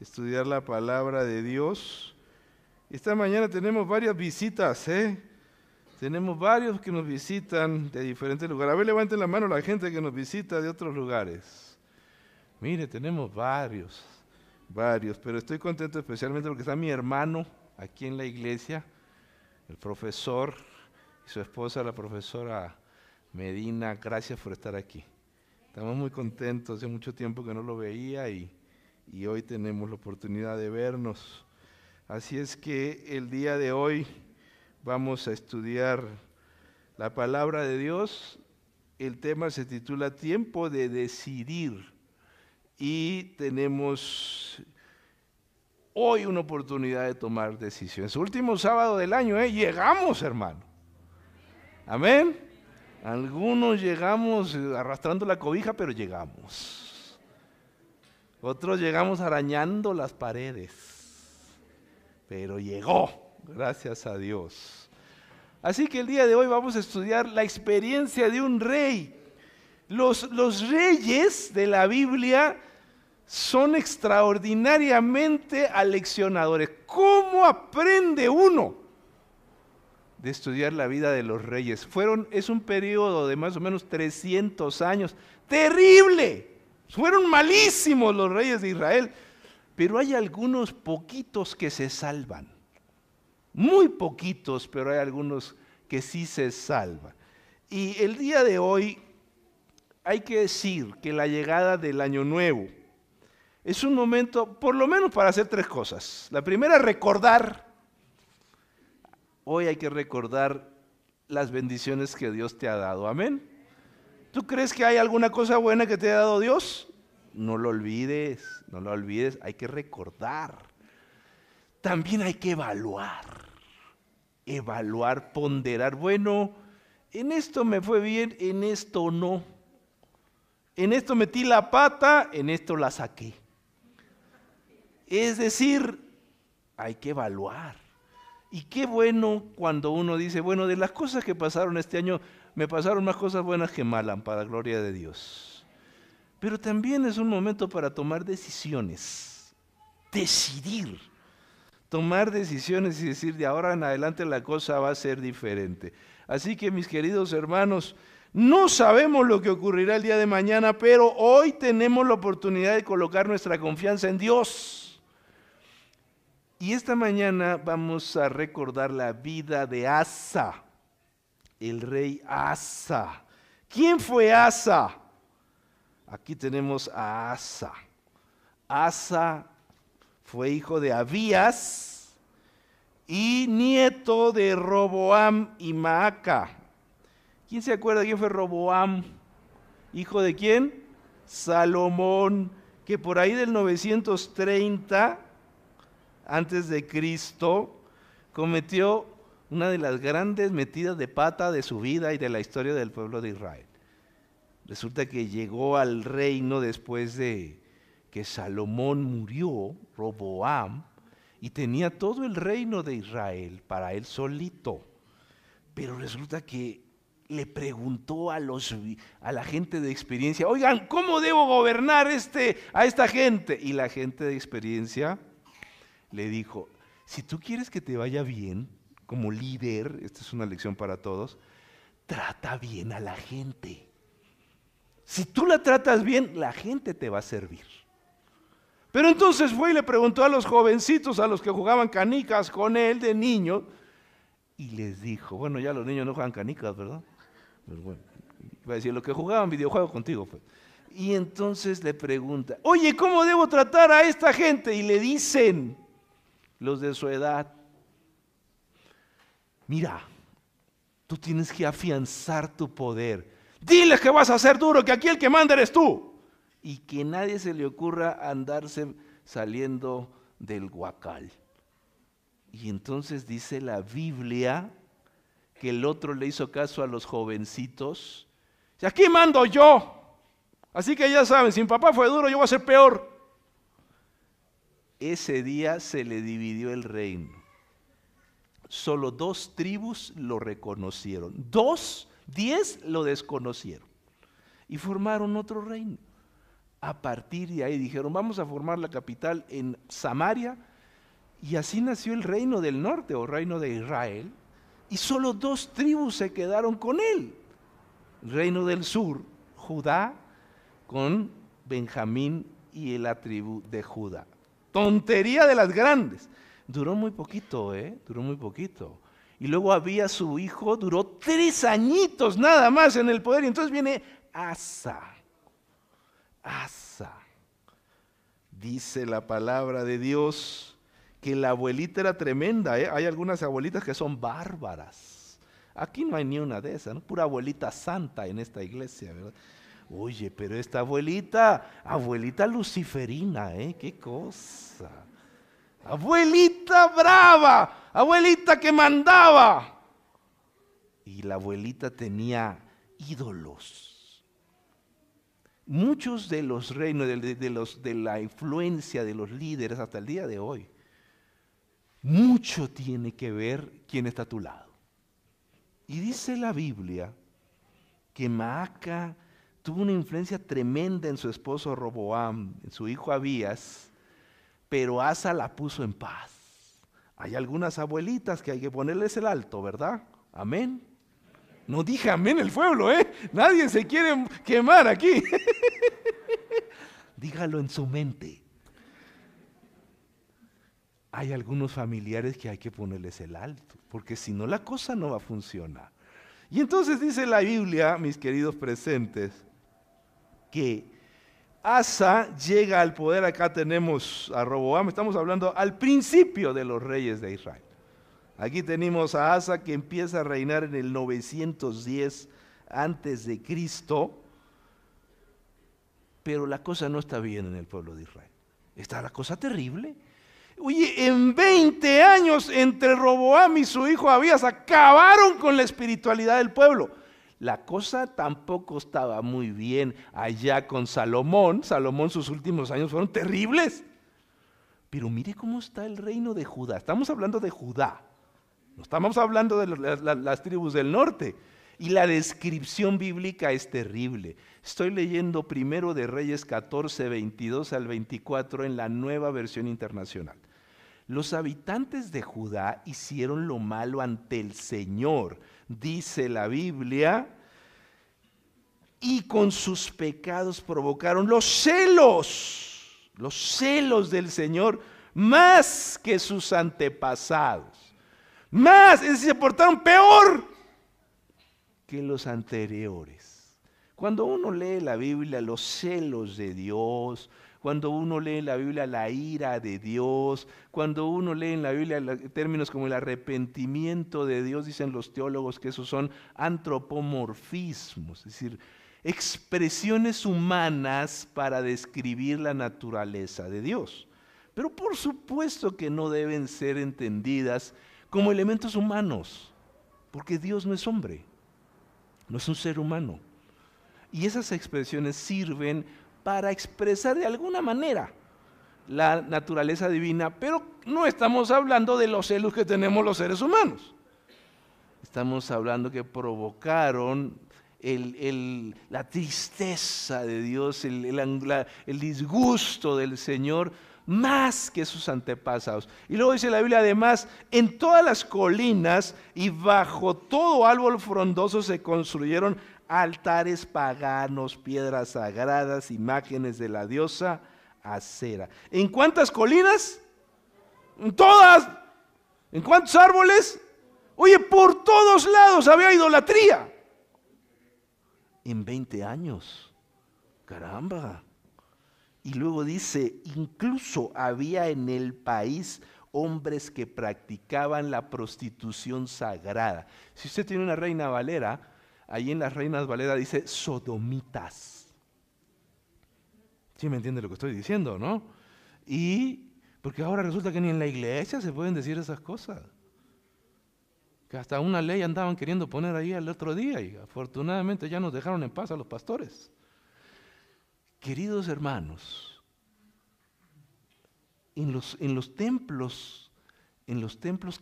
estudiar la palabra de Dios. Esta mañana tenemos varias visitas, Tenemos varios que nos visitan de diferentes lugares. A ver, levanten la mano la gente que nos visita de otros lugares. Mire, tenemos varios, pero estoy contento especialmente porque está mi hermano aquí en la iglesia, el profesor y su esposa, la profesora Medina. Gracias por estar aquí. Estamos muy contentos, hace mucho tiempo que no lo veía y hoy tenemos la oportunidad de vernos. Así es que el día de hoy vamos a estudiar la palabra de Dios. El tema se titula Tiempo de decidir y tenemos hoy una oportunidad de tomar decisiones. Último sábado del año, llegamos, hermano. Amén. Algunos llegamos arrastrando la cobija, pero llegamos. Otros llegamos arañando las paredes, pero llegó, gracias a Dios. Así que el día de hoy vamos a estudiar la experiencia de un rey. Los reyes de la Biblia son extraordinariamente aleccionadores. ¿Cómo aprende uno de estudiar la vida de los reyes? Es un periodo de más o menos 300 años. ¡Terrible! Fueron malísimos los reyes de Israel, pero hay algunos poquitos que se salvan. Muy poquitos, pero hay algunos que sí se salvan. Y el día de hoy hay que decir que la llegada del Año Nuevo es un momento, por lo menos para hacer tres cosas. La primera, recordar. Hoy hay que recordar las bendiciones que Dios te ha dado. Amén. ¿Tú crees que hay alguna cosa buena que te ha dado Dios? No lo olvides, no lo olvides. Hay que recordar. También hay que evaluar, ponderar. Bueno, en esto me fue bien, en esto no. En esto metí la pata, en esto la saqué. Es decir, hay que evaluar. Y qué bueno cuando uno dice, bueno, de las cosas que pasaron este año, me pasaron más cosas buenas que malas, para la gloria de Dios. Pero también es un momento para tomar decisiones, decidir, tomar decisiones y decir, de ahora en adelante la cosa va a ser diferente. Así que, mis queridos hermanos, no sabemos lo que ocurrirá el día de mañana, pero hoy tenemos la oportunidad de colocar nuestra confianza en Dios. Y esta mañana vamos a recordar la vida de Asa, el rey Asa. ¿Quién fue Asa? Aquí tenemos a Asa. Asa fue hijo de Abías y nieto de Roboam y Maaca. ¿Quién se acuerda quién fue Roboam? ¿Hijo de quién? Salomón, que por ahí del 930 antes de Cristo cometió una de las grandes metidas de pata de su vida y de la historia del pueblo de Israel. Resulta que llegó al reino después de que Salomón murió, Roboam, y tenía todo el reino de Israel para él solito. Pero resulta que le preguntó a la gente de experiencia, oigan, ¿cómo debo gobernar a esta gente? Y la gente de experiencia le dijo, si tú quieres que te vaya bien como líder, esta es una lección para todos, trata bien a la gente. Si tú la tratas bien, la gente te va a servir. Pero entonces fue y le preguntó a los jovencitos, a los que jugaban canicas con él de niño, y les dijo, bueno, ya los niños no juegan canicas, ¿verdad? Pero bueno, iba a decir, los que jugaban videojuegos contigo, pues. Y entonces le pregunta, oye, ¿cómo debo tratar a esta gente? Y le dicen los de su edad, mira, tú tienes que afianzar tu poder. Diles que vas a ser duro, que aquí el que manda eres tú. Y que nadie se le ocurra andarse saliendo del huacal. Y entonces dice la Biblia que el otro le hizo caso a los jovencitos. Aquí mando yo. Así que ya saben, si mi papá fue duro, yo voy a ser peor. Ese día se le dividió el reino. Solo 2 tribus lo reconocieron. 10 lo desconocieron. Y formaron otro reino. A partir de ahí dijeron, vamos a formar la capital en Samaria, y así nació el reino del norte o reino de Israel, y solo 2 tribus se quedaron con él. El reino del sur, Judá, con Benjamín y la tribu de Judá. Tontería de las grandes. Duró muy poquito, duró muy poquito. Y luego había su hijo, duró 3 añitos nada más en el poder, y entonces viene Asa. Asa. Dice la palabra de Dios que la abuelita era tremenda, Hay algunas abuelitas que son bárbaras. Aquí no hay ni una de esas, ¿no? Pura abuelita santa en esta iglesia, ¿verdad? Oye, pero esta abuelita luciferina, qué cosa. Abuelita brava, abuelita que mandaba. Y la abuelita tenía ídolos. Muchos de los reinos, de la influencia de los líderes hasta el día de hoy, mucho tiene que ver quién está a tu lado. Y dice la Biblia que Maaca tuvo una influencia tremenda en su esposo Roboam, en su hijo Abías, pero Asa la puso en paz. Hay algunas abuelitas que hay que ponerles el alto, ¿verdad? Amén. No dije amén el pueblo, Nadie se quiere quemar aquí. Dígalo en su mente. Hay algunos familiares que hay que ponerles el alto, porque si no la cosa no va a funcionar. Y entonces dice la Biblia, mis queridos presentes, que Asa llega al poder. Acá tenemos a Roboam, estamos hablando al principio de los reyes de Israel. Aquí tenemos a Asa que empieza a reinar en el 910 antes de Cristo, pero la cosa no está bien en el pueblo de Israel. Está la cosa terrible. Oye, en 20 años entre Roboam y su hijo Abías acabaron con la espiritualidad del pueblo. La cosa tampoco estaba muy bien allá con Salomón. Salomón, sus últimos años fueron terribles. Pero mire cómo está el reino de Judá. Estamos hablando de Judá. No estamos hablando de las tribus del norte. Y la descripción bíblica es terrible. Estoy leyendo Primero de Reyes 14, 22 al 24 en la Nueva Versión Internacional. Los habitantes de Judá hicieron lo malo ante el Señor, dice la Biblia, y con sus pecados provocaron los celos del Señor, más que sus antepasados. Más, es decir, se portaron peor que los anteriores. Cuando uno lee la Biblia, los celos de Dios, cuando uno lee en la Biblia la ira de Dios, cuando uno lee en la Biblia términos como el arrepentimiento de Dios, dicen los teólogos que esos son antropomorfismos, es decir, expresiones humanas para describir la naturaleza de Dios. Pero por supuesto que no deben ser entendidas como elementos humanos, porque Dios no es hombre, no es un ser humano. Y esas expresiones sirven para expresar de alguna manera la naturaleza divina, pero no estamos hablando de los celos que tenemos los seres humanos. Estamos hablando que provocaron la tristeza de Dios, el disgusto del Señor, más que sus antepasados. Y luego dice la Biblia, además, en todas las colinas y bajo todo árbol frondoso se construyeron altares paganos, piedras sagradas, imágenes de la diosa Acera. ¿En cuántas colinas? En todas. ¿En cuántos árboles? Oye, por todos lados había idolatría. En 20 años. Caramba. Y luego dice, incluso había en el país hombres que practicaban la prostitución sagrada. Si usted tiene una Reina Valera, ahí en las Reinas Valera dice sodomitas. ¿Sí me entiende lo que estoy diciendo, no? Y porque ahora resulta que ni en la iglesia se pueden decir esas cosas. Que hasta una ley andaban queriendo poner ahí el otro día y afortunadamente ya nos dejaron en paz a los pastores. Queridos hermanos, en los templos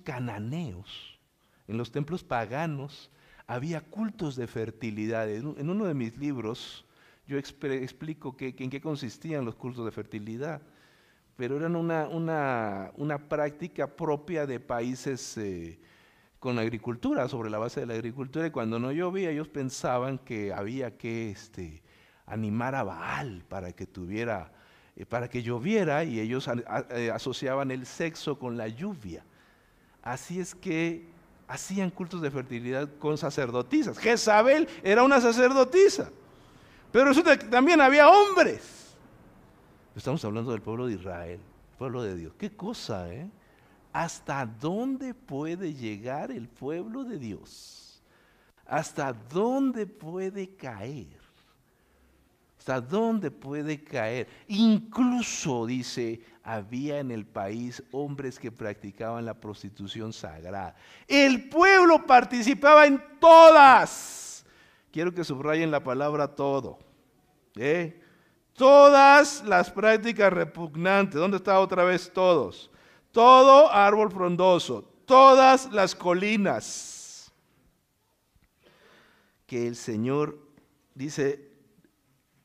cananeos, en los templos paganos, había cultos de fertilidad. En uno de mis libros yo explico en qué consistían los cultos de fertilidad, pero eran una práctica propia de países con agricultura, sobre la base de la agricultura, y cuando no llovía ellos pensaban que había que animar a Baal para que para que lloviera, y ellos asociaban el sexo con la lluvia. Así es que hacían cultos de fertilidad con sacerdotisas. Jezabel era una sacerdotisa, pero resulta que también había hombres. Estamos hablando del pueblo de Israel, pueblo de Dios. ¿Qué cosa, eh? ¿Hasta dónde puede llegar el pueblo de Dios? ¿Hasta dónde puede caer? ¿Hasta dónde puede caer? Incluso, dice, había en el país hombres que practicaban la prostitución sagrada. El pueblo participaba en todas. Quiero que subrayen la palabra todo. Todas las prácticas repugnantes. ¿Dónde está otra vez todos? Todo árbol frondoso, todas las colinas. Que el Señor, dice,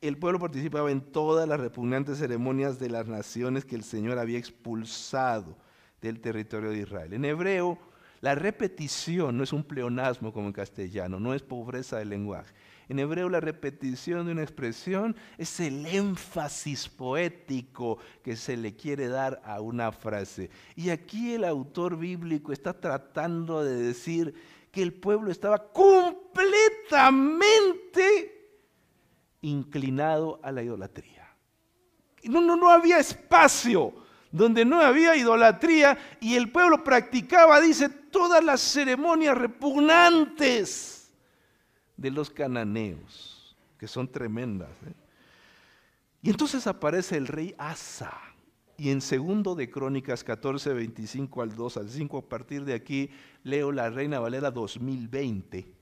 el pueblo participaba en todas las repugnantes ceremonias de las naciones que el Señor había expulsado del territorio de Israel. En hebreo, la repetición no es un pleonasmo como en castellano, no es pobreza de lenguaje. En hebreo la repetición de una expresión es el énfasis poético que se le quiere dar a una frase. Y aquí el autor bíblico está tratando de decir que el pueblo estaba completamente inclinado a la idolatría. No había espacio donde no había idolatría, y el pueblo practicaba, dice, todas las ceremonias repugnantes de los cananeos, que son tremendas. Y entonces aparece el rey Asa, y en 2 de Crónicas 14, 25 al 2 al 5, a partir de aquí leo la Reina Valera 2020,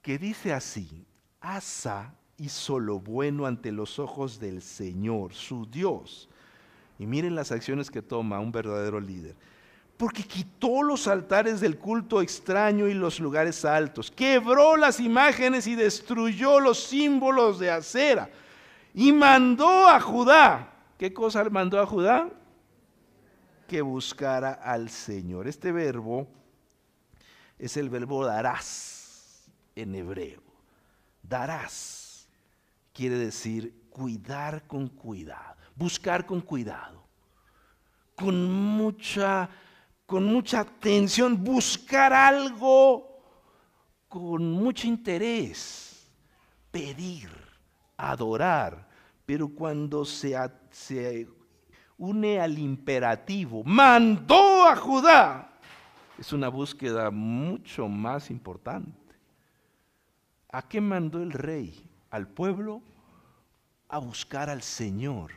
que dice así: Asa hizo lo bueno ante los ojos del Señor, su Dios. Y miren las acciones que toma un verdadero líder. Porque quitó los altares del culto extraño y los lugares altos, quebró las imágenes y destruyó los símbolos de acera, y mandó a Judá. ¿Qué cosa mandó a Judá? Que buscara al Señor. Este verbo es el verbo darás en hebreo. Darás quiere decir cuidar con cuidado, buscar con cuidado, con mucha atención, buscar algo con mucho interés, pedir, adorar. Pero cuando se une al imperativo, mandó a Judá, es una búsqueda mucho más importante. ¿A qué mandó el rey? Al pueblo a buscar al Señor,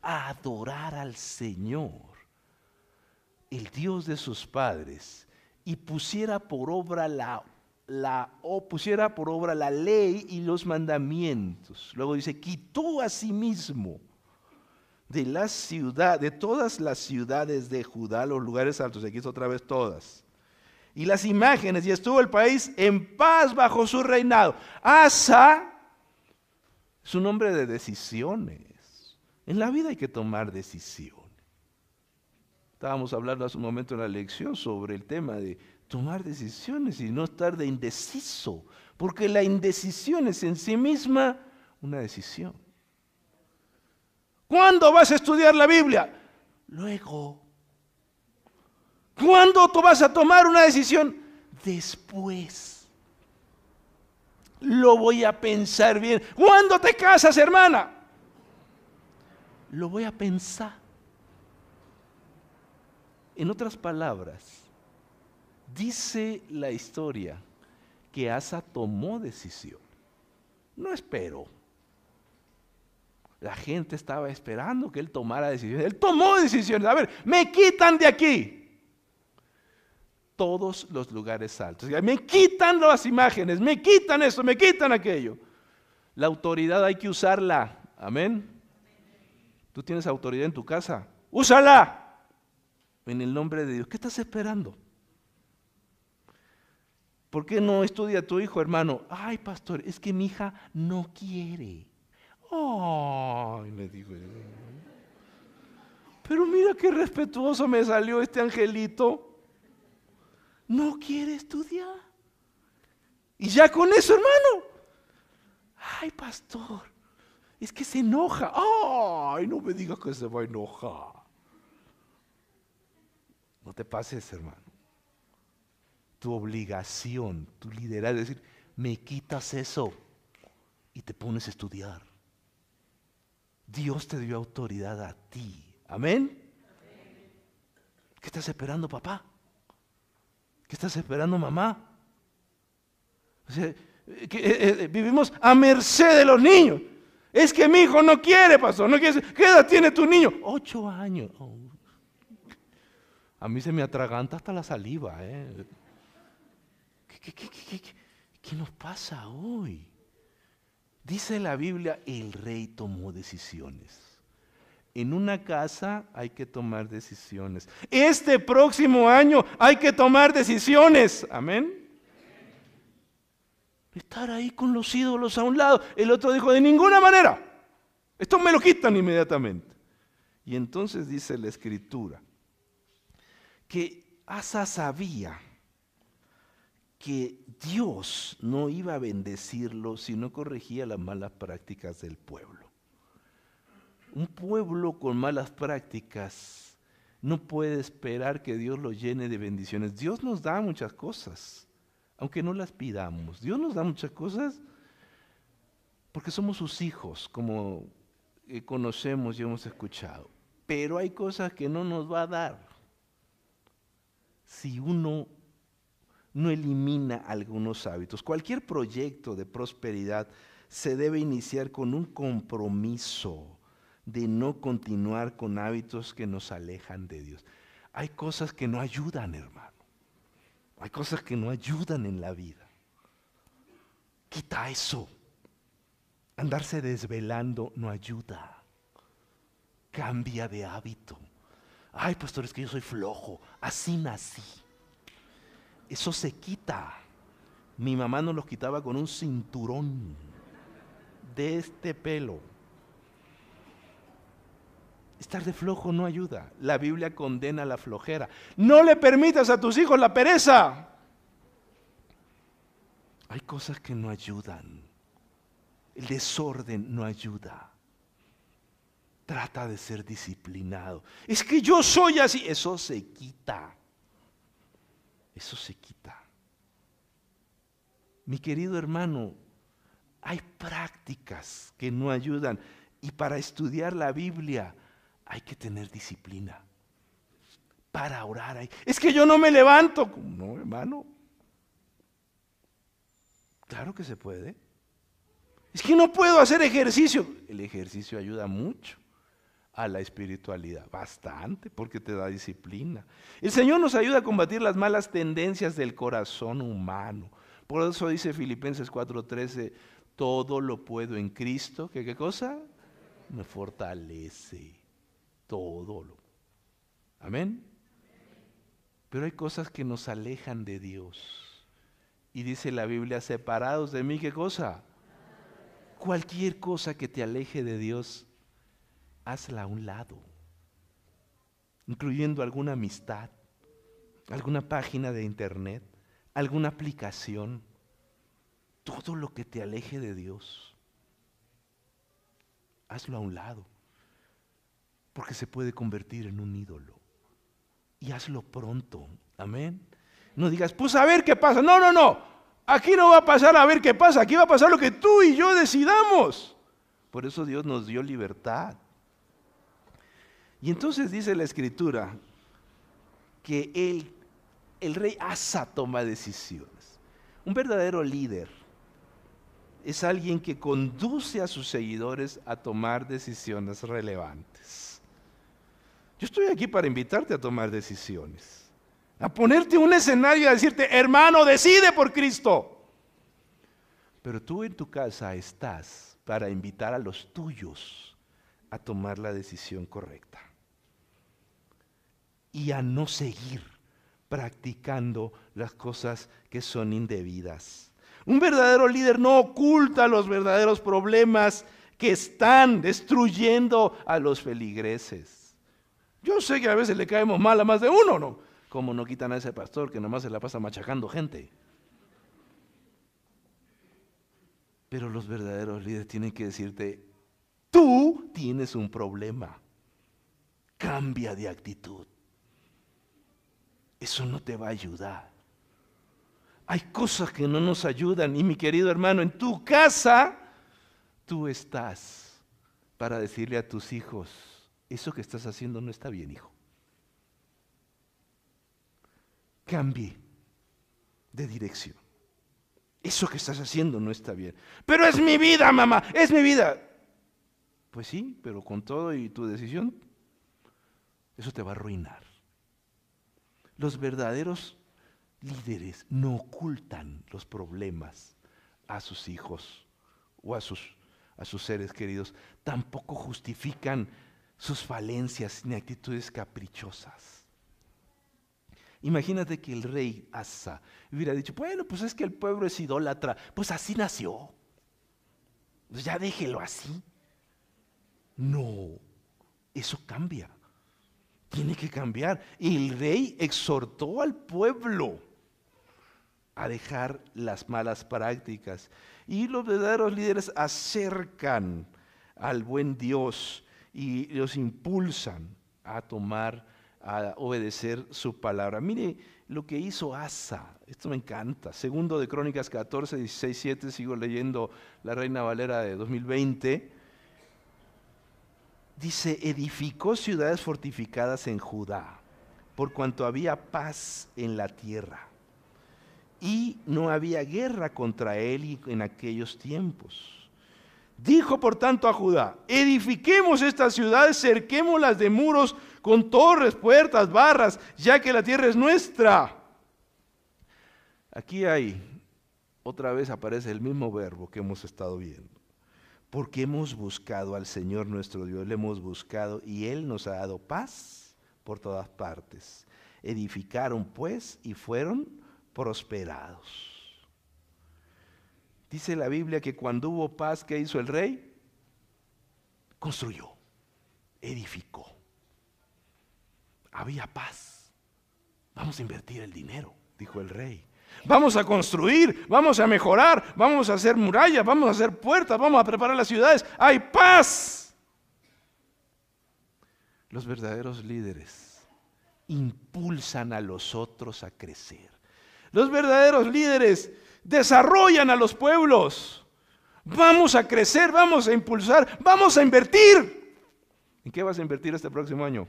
a adorar al Señor, el Dios de sus padres, y pusiera por obra la ley y los mandamientos. Luego dice, quitó a sí mismo de todas las ciudades de Judá, los lugares altos, aquí está otra vez todas, y las imágenes, y estuvo el país en paz bajo su reinado. Asa es un hombre de decisiones. En la vida hay que tomar decisiones. Estábamos hablando hace un momento en la lección sobre el tema de tomar decisiones y no estar de indeciso, porque la indecisión es en sí misma una decisión. ¿Cuándo vas a estudiar la Biblia? Luego. ¿Cuándo tú vas a tomar una decisión? Después. Lo voy a pensar bien. ¿Cuándo te casas, hermana? Lo voy a pensar. En otras palabras, dice la historia que Asa tomó decisión. No esperó. La gente estaba esperando que él tomara decisiones. Él tomó decisiones. A ver, me quitan de aquí todos los lugares altos. Me quitan las imágenes, me quitan esto, me quitan aquello. La autoridad hay que usarla. Amén. Tú tienes autoridad en tu casa. Úsala. En el nombre de Dios. ¿Qué estás esperando? ¿Por qué no estudia tu hijo, hermano? Ay, pastor, es que mi hija no quiere. Ay, le digo yo. Pero mira qué respetuoso me salió este angelito. No quiere estudiar. Y ya con eso, hermano. Ay, pastor, es que se enoja. Ay, no me digas que se va a enojar. No te pases, hermano. Tu obligación, tu liderazgo es decir, me quitas eso y te pones a estudiar. Dios te dio autoridad a ti. ¿Amén? ¿Qué estás esperando, papá? ¿Qué estás esperando, mamá? O sea, vivimos a merced de los niños. Es que mi hijo no quiere, pastor. No quiere. ¿Qué edad tiene tu niño? 8 años. Oh. A mí se me atraganta hasta la saliva. ¿Qué nos pasa hoy? Dice la Biblia, el rey tomó decisiones. En una casa hay que tomar decisiones. Este próximo año hay que tomar decisiones. Amén. Estar ahí con los ídolos a un lado. El otro dijo, de ninguna manera. Esto me lo quitan inmediatamente. Y entonces dice la Escritura que Asa sabía que Dios no iba a bendecirlo si no corregía las malas prácticas del pueblo. Un pueblo con malas prácticas no puede esperar que Dios lo llene de bendiciones. Dios nos da muchas cosas, aunque no las pidamos. Dios nos da muchas cosas porque somos sus hijos, como conocemos y hemos escuchado. Pero hay cosas que no nos va a dar si uno no elimina algunos hábitos. Cualquier proyecto de prosperidad se debe iniciar con un compromiso de no continuar con hábitos que nos alejan de Dios. Hay cosas que no ayudan, hermano. Hay cosas que no ayudan en la vida. Quita eso. Andarse desvelando no ayuda. Cambia de hábito. Ay, pastor, es que yo soy flojo. Así nací. Eso se quita. Mi mamá nos los quitaba con un cinturón de este pelo. Estar de flojo no ayuda. La Biblia condena la flojera. No le permitas a tus hijos la pereza. Hay cosas que no ayudan. El desorden no ayuda. Trata de ser disciplinado. Es que yo soy así. Eso se quita. Eso se quita. Mi querido hermano, hay prácticas que no ayudan. Y para estudiar la Biblia hay que tener disciplina. Para orar es que yo no me levanto. No, hermano. Claro que se puede. Es que no puedo hacer ejercicio. El ejercicio ayuda mucho a la espiritualidad. Bastante, porque te da disciplina. El Señor nos ayuda a combatir las malas tendencias del corazón humano. Por eso dice Filipenses 4:13, todo lo puedo en Cristo. ¿Qué cosa? Me fortalece. Todo lo. Amén. Pero hay cosas que nos alejan de Dios. Y dice la Biblia, separados de mí, ¿qué cosa? Cualquier cosa que te aleje de Dios, hazla a un lado. Incluyendo alguna amistad, alguna página de internet, alguna aplicación. Todo lo que te aleje de Dios, hazlo a un lado. Porque se puede convertir en un ídolo. Y hazlo pronto. Amén. No digas, pues a ver qué pasa. No, no, no. Aquí no va a pasar a ver qué pasa. Aquí va a pasar lo que tú y yo decidamos. Por eso Dios nos dio libertad. Y entonces dice la Escritura que el rey Asa toma decisiones. Un verdadero líder es alguien que conduce a sus seguidores a tomar decisiones relevantes. Yo estoy aquí para invitarte a tomar decisiones, a ponerte un escenario y a decirte, hermano, decide por Cristo. Pero tú en tu casa estás para invitar a los tuyos a tomar la decisión correcta y a no seguir practicando las cosas que son indebidas. Un verdadero líder no oculta los verdaderos problemas que están destruyendo a los feligreses. Yo sé que a veces le caemos mal a más de uno, ¿no? Como no quitan a ese pastor que nomás se la pasa machacando gente. Pero los verdaderos líderes tienen que decirte, tú tienes un problema. Cambia de actitud. Eso no te va a ayudar. Hay cosas que no nos ayudan. Y mi querido hermano, en tu casa, tú estás para decirle a tus hijos, eso que estás haciendo no está bien, hijo. Cambie de dirección. Eso que estás haciendo no está bien. Pero es mi vida, mamá, es mi vida. Pues sí, pero con todo y tu decisión, eso te va a arruinar. Los verdaderos líderes no ocultan los problemas a sus hijos o a sus seres queridos. Tampoco justifican sus falencias ni actitudes caprichosas. Imagínate que el rey Asa hubiera dicho, bueno, pues es que el pueblo es idólatra, pues así nació. Pues ya déjelo así. No, eso cambia. Tiene que cambiar. Y el rey exhortó al pueblo a dejar las malas prácticas. Y los verdaderos líderes acercan al buen Dios y los impulsan a obedecer su palabra. Mire lo que hizo Asa. Esto me encanta. Segundo de Crónicas 14, 16, 7. Sigo leyendo la Reina Valera de 2020. Dice, edificó ciudades fortificadas en Judá, por cuanto había paz en la tierra. Y no había guerra contra él en aquellos tiempos. Dijo por tanto a Judá, edifiquemos estas ciudades, cerquémoslas de muros con torres, puertas, barras, ya que la tierra es nuestra. Aquí otra vez aparece el mismo verbo que hemos estado viendo. Porque hemos buscado al Señor nuestro Dios, le hemos buscado y Él nos ha dado paz por todas partes. Edificaron pues y fueron prosperados. Dice la Biblia que cuando hubo paz, ¿qué hizo el rey? Construyó, edificó. Había paz. Vamos a invertir el dinero, dijo el rey. Vamos a construir, vamos a mejorar, vamos a hacer murallas, vamos a hacer puertas, vamos a preparar las ciudades. ¡Hay paz! Los verdaderos líderes impulsan a los otros a crecer. Los verdaderos líderes desarrollan a los pueblos. Vamos a crecer, vamos a impulsar, vamos a invertir. ¿En qué vas a invertir este próximo año?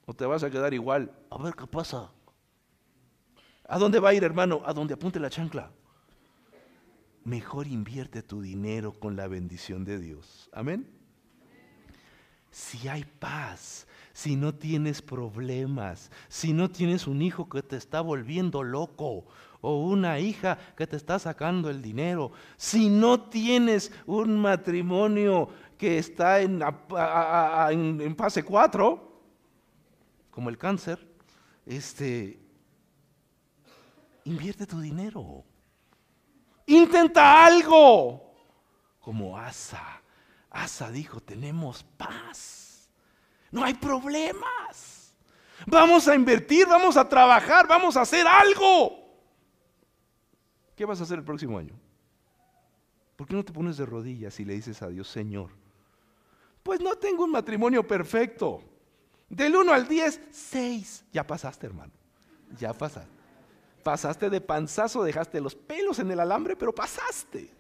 ¿O te vas a quedar igual? A ver qué pasa. ¿A dónde va a ir, hermano? A donde apunte la chancla. Mejor invierte tu dinero con la bendición de Dios. Amén. Si hay paz, si no tienes problemas, si no tienes un hijo que te está volviendo loco o una hija que te está sacando el dinero, si no tienes un matrimonio que está en fase 4, como el cáncer, invierte tu dinero. Intenta algo. Como Asa. Asa dijo, tenemos paz. No hay problemas. Vamos a invertir, vamos a trabajar, vamos a hacer algo. ¿Qué vas a hacer el próximo año? ¿Por qué no te pones de rodillas y le dices a Dios, Señor, pues no tengo un matrimonio perfecto. Del 1 al 10, 6. Ya pasaste, hermano. Ya pasaste. Pasaste de panzazo, dejaste los pelos en el alambre, pero pasaste.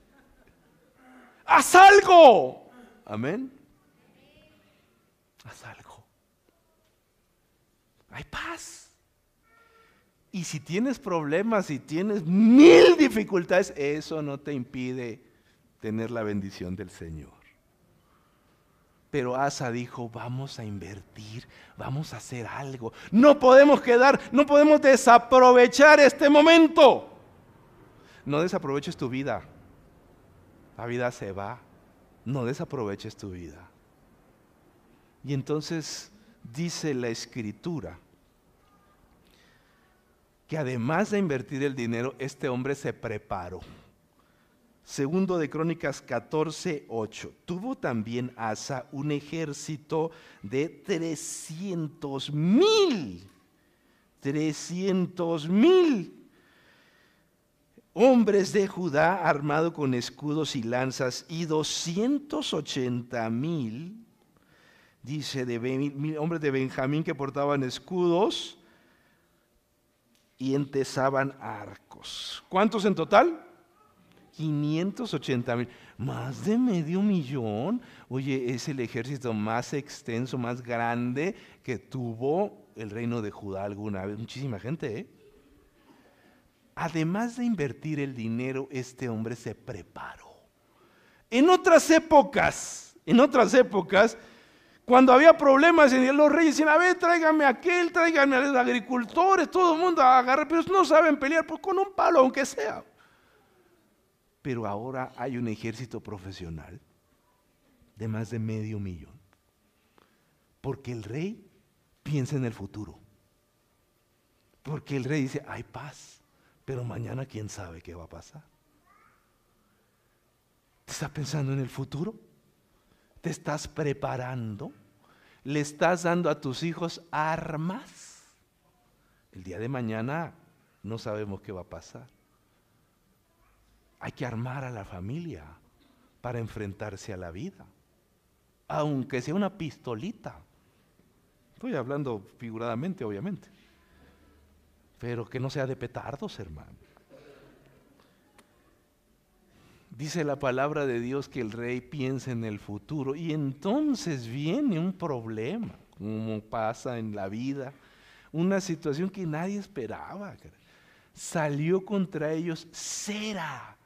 ¡Haz algo! Amén. Haz algo. Hay paz. Y si tienes problemas, si tienes 1000 dificultades, eso no te impide tener la bendición del Señor. Pero Asa dijo, vamos a invertir, vamos a hacer algo. No podemos desaprovechar este momento. No desaproveches tu vida. La vida se va. No desaproveches tu vida. Y entonces dice la Escritura que además de invertir el dinero, este hombre se preparó. Segundo de Crónicas 14:8. Tuvo también Asa un ejército de 300,000. 300,000 hombres de Judá armados con escudos y lanzas, y 280,000, dice, hombres de Benjamín que portaban escudos y entesaban arcos. ¿Cuántos en total? 580,000. Más de 500,000. Oye, es el ejército más extenso, más grande que tuvo el reino de Judá alguna vez. Muchísima gente, ¿eh? Además de invertir el dinero, este hombre se preparó. En otras épocas, cuando había problemas, los reyes decían, a ver, tráigame a aquel, tráigame a los agricultores, todo el mundo agarra, pero no saben pelear, pues con un palo, aunque sea. Pero ahora hay un ejército profesional de más de 500,000. Porque el rey piensa en el futuro. Porque el rey dice, hay paz, pero mañana quién sabe qué va a pasar. ¿Te estás pensando en el futuro? ¿Te estás preparando? ¿Le estás dando a tus hijos armas? El día de mañana no sabemos qué va a pasar. Hay que armar a la familia para enfrentarse a la vida, aunque sea una pistolita. Estoy hablando figuradamente, obviamente, pero que no sea de petardos, hermano. Dice la palabra de Dios que el rey piensa en el futuro, y entonces viene un problema, como pasa en la vida, una situación que nadie esperaba. Salió contra ellos Sera,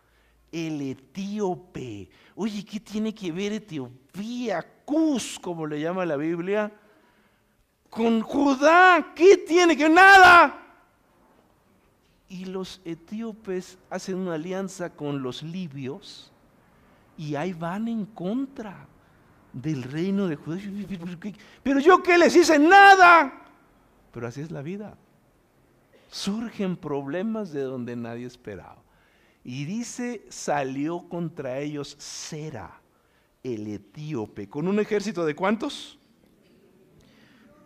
el etíope. Oye, ¿qué tiene que ver Etiopía, Cus, como le llama la Biblia, con Judá? ¿Qué tiene que ver? Nada. Y los etíopes hacen una alianza con los libios y ahí van en contra del reino de Judá. Pero yo qué les hice, nada. Pero así es la vida. Surgen problemas de donde nadie esperaba. Y dice, salió contra ellos Sera, el etíope, con un ejército de ¿cuántos?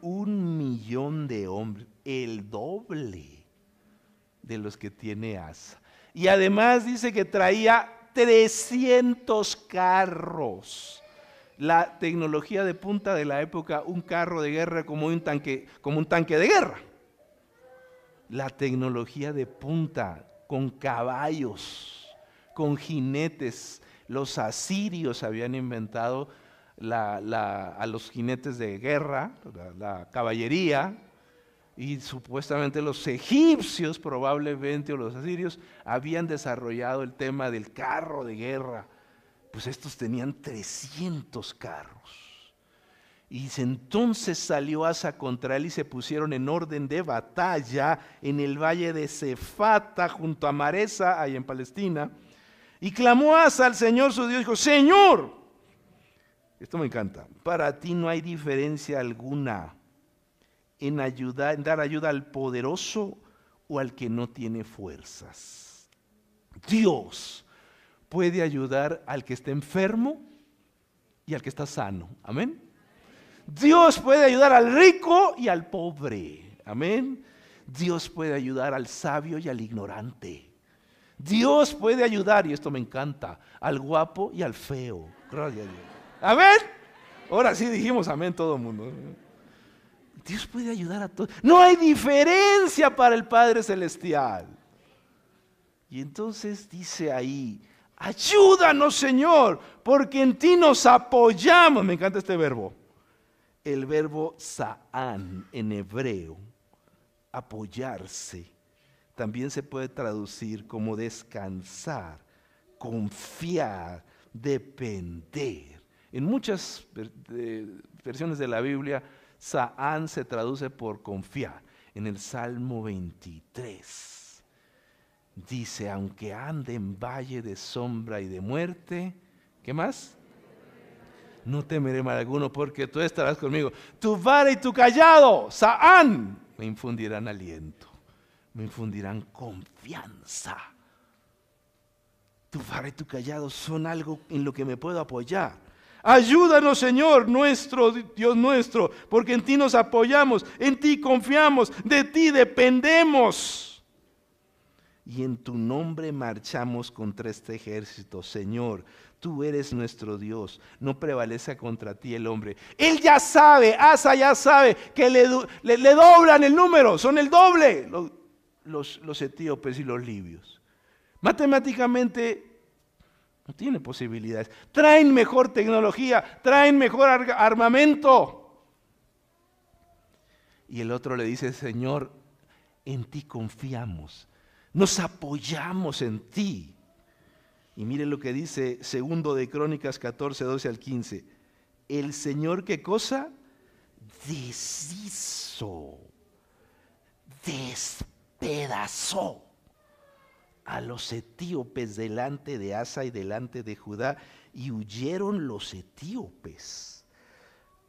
1,000,000 de hombres, el doble de los que tiene Asa. Y además dice que traía 300 carros. La tecnología de punta de la época, un carro de guerra como un tanque de guerra. La tecnología de punta, con caballos, con jinetes. Los asirios habían inventado a los jinetes de guerra, la caballería, y supuestamente los egipcios probablemente, o los asirios, habían desarrollado el tema del carro de guerra. Pues estos tenían 300 carros. Y entonces salió Asa contra él y se pusieron en orden de batalla en el valle de Cefata, junto a Maresa, ahí en Palestina. Y clamó Asa al Señor su Dios, dijo, Señor, esto me encanta, para ti no hay diferencia alguna en dar ayuda al poderoso o al que no tiene fuerzas. Dios puede ayudar al que esté enfermo y al que está sano. Amén. Dios puede ayudar al rico y al pobre. Amén. Dios puede ayudar al sabio y al ignorante. Dios puede ayudar, y esto me encanta, al guapo y al feo. Gracias a Dios. Amén. Ahora sí dijimos amén todo el mundo. Dios puede ayudar a todos. No hay diferencia para el Padre Celestial. Y entonces dice ahí, ayúdanos, Señor, porque en ti nos apoyamos. Me encanta este verbo. El verbo sa'an en hebreo, apoyarse, también se puede traducir como descansar, confiar, depender. En muchas versiones de la Biblia, sa'an se traduce por confiar. En el Salmo 23 dice, aunque ande en valle de sombra y de muerte, ¿qué más? No temeré mal alguno, porque tú estarás conmigo. Tu vara y tu cayado, sa'an, me infundirán aliento. me infundirán confianza. Tu vara y tu callado son algo en lo que me puedo apoyar. Ayúdanos, Señor nuestro, Dios nuestro, porque en ti nos apoyamos, en ti confiamos, de ti dependemos. Y en tu nombre marchamos contra este ejército, Señor. Tú eres nuestro Dios, no prevalece contra ti el hombre. Él ya sabe, Asa ya sabe que le doblan el número, son el doble los etíopes y los libios. Matemáticamente no tiene posibilidades. Traen mejor tecnología, traen mejor armamento. Y el otro le dice, Señor, en ti confiamos, nos apoyamos en ti. Y miren lo que dice segundo de Crónicas 14, 12 al 15. El Señor, ¿qué cosa? Deshizo, despedazó a los etíopes delante de Asa y delante de Judá, y huyeron los etíopes.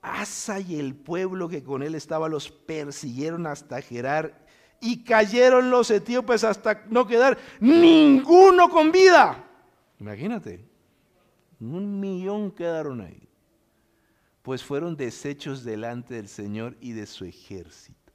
Asa y el pueblo que con él estaba los persiguieron hasta Gerar, y cayeron los etíopes hasta no quedar ninguno con vida. Imagínate, 1,000,000 quedaron ahí, pues fueron deshechos delante del Señor y de su ejército,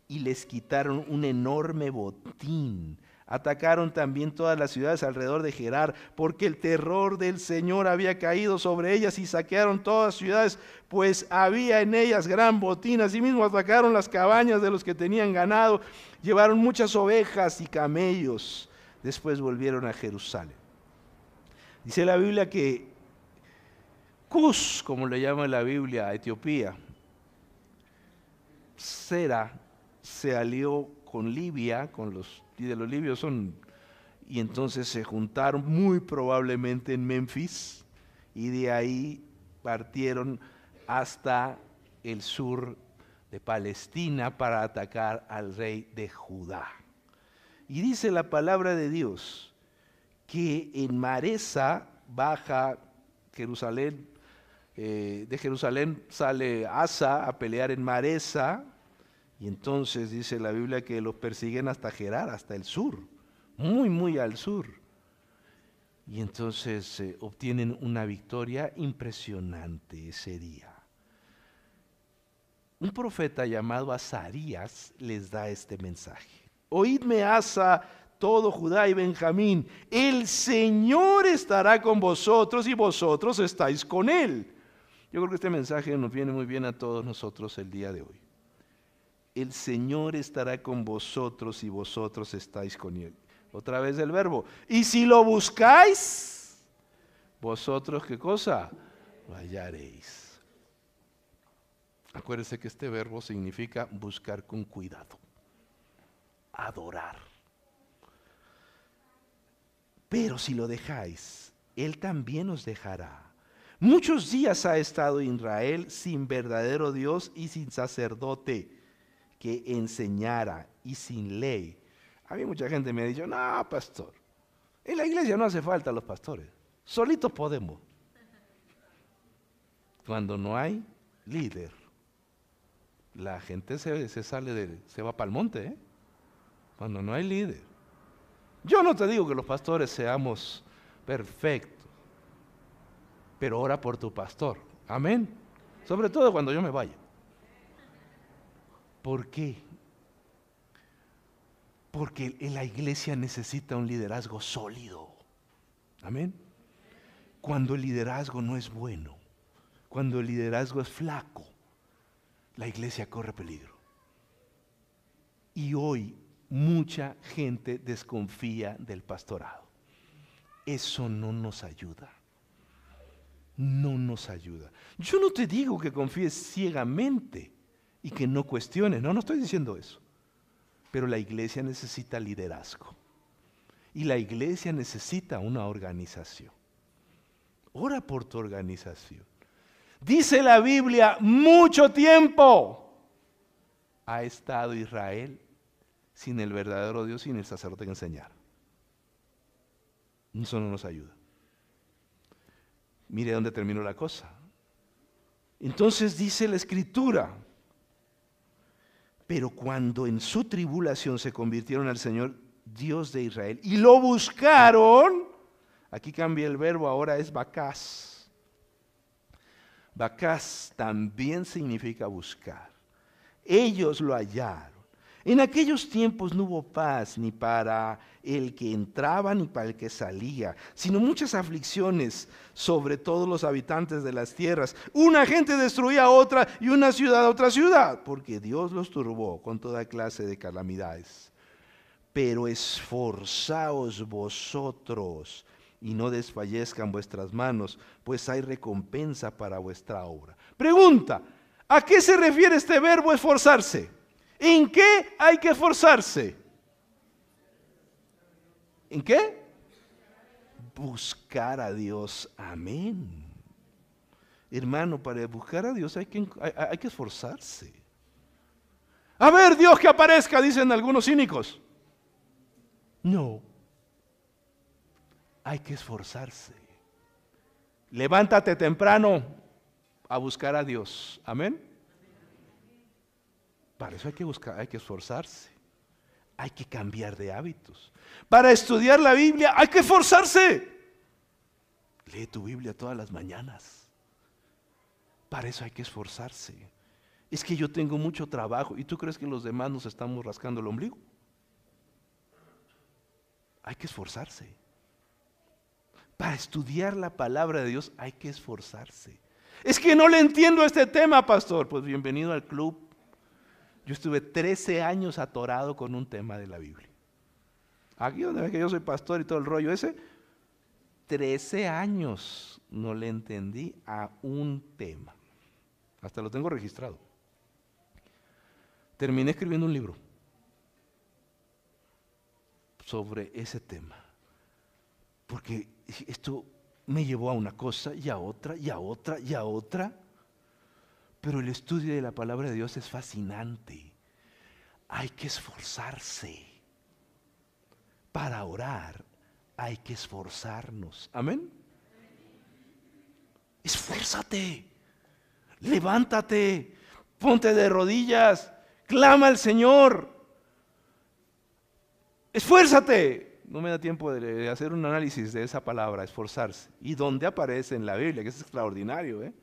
y les quitaron un enorme botín. Atacaron también todas las ciudades alrededor de Gerar, porque el terror del Señor había caído sobre ellas, y saquearon todas las ciudades, pues había en ellas gran botín. Asimismo atacaron las cabañas de los que tenían ganado, llevaron muchas ovejas y camellos. Después volvieron a Jerusalén. Dice la Biblia que Cus, como le llama la Biblia a Etiopía, Sera se alió con Libia, y de los libios y entonces se juntaron muy probablemente en Memphis, y de ahí partieron hasta el sur de Palestina para atacar al rey de Judá. Y dice la palabra de Dios que en Maresa baja Jerusalén, de Jerusalén sale Asa a pelear en Maresa. Y entonces dice la Biblia que los persiguen hasta Gerar, hasta el sur, muy, muy al sur. Y entonces obtienen una victoria impresionante ese día. Un profeta llamado Azarías les da este mensaje. Oídme, Asa, todo Judá y Benjamín, el Señor estará con vosotros y vosotros estáis con Él. Yo creo que este mensaje nos viene muy bien a todos nosotros el día de hoy. El Señor estará con vosotros y vosotros estáis con Él. Otra vez el verbo. Y si lo buscáis, vosotros, ¿qué cosa? Lo hallaréis. Acuérdense que este verbo significa buscar con cuidado, adorar. Pero si lo dejáis, Él también os dejará. Muchos días ha estado Israel sin verdadero Dios y sin sacerdote que enseñara, y sin ley. A mí mucha gente me ha dicho, no, pastor, en la iglesia no hace falta los pastores, solitos podemos. Cuando no hay líder, la gente se va para el monte, ¿eh? Cuando no hay líder. Yo no te digo que los pastores seamos perfectos, pero ora por tu pastor, amén. Sobre todo cuando yo me vaya. ¿Por qué? Porque la iglesia necesita un liderazgo sólido. Amén. Cuando el liderazgo no es bueno, cuando el liderazgo es flaco, la iglesia corre peligro. Y hoy mucha gente desconfía del pastorado. Eso no nos ayuda. No nos ayuda. Yo no te digo que confíes ciegamente y que no cuestiones, no estoy diciendo eso. Pero la iglesia necesita liderazgo. Y la iglesia necesita una organización. Ora por tu organización. Dice la Biblia, mucho tiempo ha estado Israel sin el verdadero Dios, sin el sacerdote que enseñara. Eso no nos ayuda. Mire dónde terminó la cosa. Entonces dice la Escritura, Pero cuando en su tribulación se convirtieron al Señor Dios de Israel y lo buscaron, aquí cambia el verbo, ahora es bakás. Bakás también significa buscar. Ellos lo hallaron. En aquellos tiempos no hubo paz ni para el que entraba ni para el que salía, sino muchas aflicciones sobre todos los habitantes de las tierras. Una gente destruía a otra y una ciudad a otra ciudad, porque Dios los turbó con toda clase de calamidades. Pero esforzaos vosotros y no desfallezcan vuestras manos, pues hay recompensa para vuestra obra. Pregunta, ¿a qué se refiere este verbo esforzarse? ¿En qué hay que esforzarse? ¿En qué? Buscar a Dios. Amén. Hermano, para buscar a Dios hay que esforzarse. A ver, Dios que aparezca, dicen algunos cínicos. No. Hay que esforzarse. Levántate temprano a buscar a Dios. Amén. Para eso hay que buscar, hay que esforzarse. Hay que cambiar de hábitos. Para estudiar la Biblia hay que esforzarse. Lee tu Biblia todas las mañanas. Para eso hay que esforzarse. Es que yo tengo mucho trabajo. ¿Y tú crees que los demás nos estamos rascando el ombligo? Hay que esforzarse. Para estudiar la palabra de Dios hay que esforzarse. Es que no le entiendo este tema, pastor. Pues bienvenido al club. Yo estuve 13 años atorado con un tema de la Biblia. Aquí donde ven que yo soy pastor y todo el rollo ese, 13 años no le entendí a un tema. Hasta lo tengo registrado. Terminé escribiendo un libro sobre ese tema. Porque esto me llevó a una cosa y a otra y a otra y a otra. Pero el estudio de la palabra de Dios es fascinante. Hay que esforzarse. Para orar hay que esforzarnos. Amén. Esfuérzate. Levántate. Ponte de rodillas. Clama al Señor. Esfuérzate. No me da tiempo de hacer un análisis de esa palabra, esforzarse. Y dónde aparece en la Biblia, que es extraordinario, ¿eh?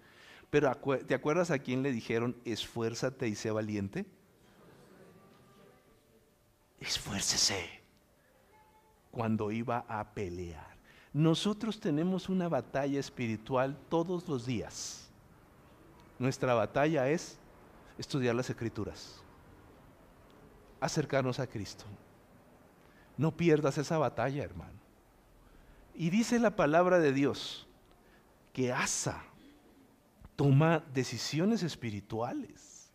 Pero ¿te acuerdas a quién le dijeron esfuérzate y sé valiente? Esfuércese cuando iba a pelear. Nosotros tenemos una batalla espiritual todos los días. Nuestra batalla es estudiar las Escrituras, acercarnos a Cristo. No pierdas esa batalla, hermano. Y dice la palabra de Dios que Asa toma decisiones espirituales.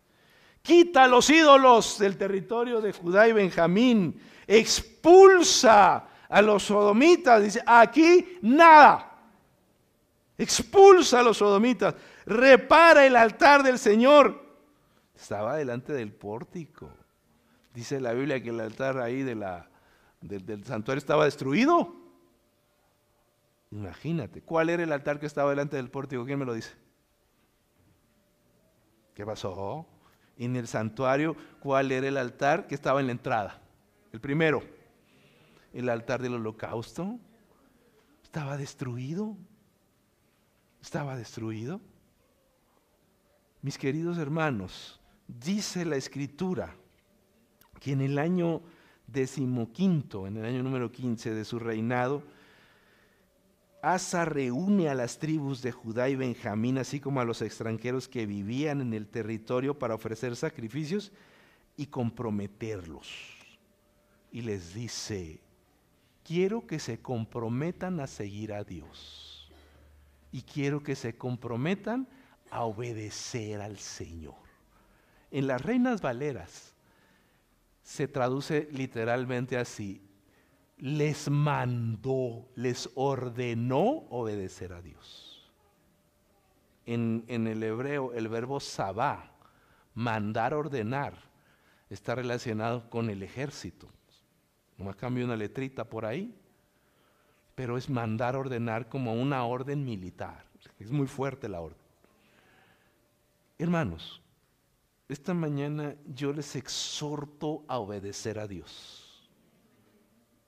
Quita los ídolos del territorio de Judá y Benjamín. Expulsa a los sodomitas. Dice, aquí nada. Expulsa a los sodomitas. Repara el altar del Señor. Estaba delante del pórtico. Dice la Biblia que el altar ahí del santuario estaba destruido. Imagínate. ¿Cuál era el altar que estaba delante del pórtico? ¿Quién me lo dice? ¿Qué pasó? En el santuario, ¿cuál era el altar que estaba en la entrada? El primero, el altar del holocausto. Estaba destruido. Estaba destruido. Mis queridos hermanos, dice la Escritura que en el año 15, en el año número 15 de su reinado, Asa reúne a las tribus de Judá y Benjamín, así como a los extranjeros que vivían en el territorio para ofrecer sacrificios y comprometerlos. Y les dice, quiero que se comprometan a seguir a Dios. Y quiero que se comprometan a obedecer al Señor. En las Reinas Valeras se traduce literalmente así. Les mandó, les ordenó obedecer a Dios. En el hebreo, el verbo sabá, mandar, ordenar, está relacionado con el ejército. Nomás cambia una letrita por ahí, pero es mandar, ordenar como una orden militar. Es muy fuerte la orden. Hermanos, esta mañana yo les exhorto a obedecer a Dios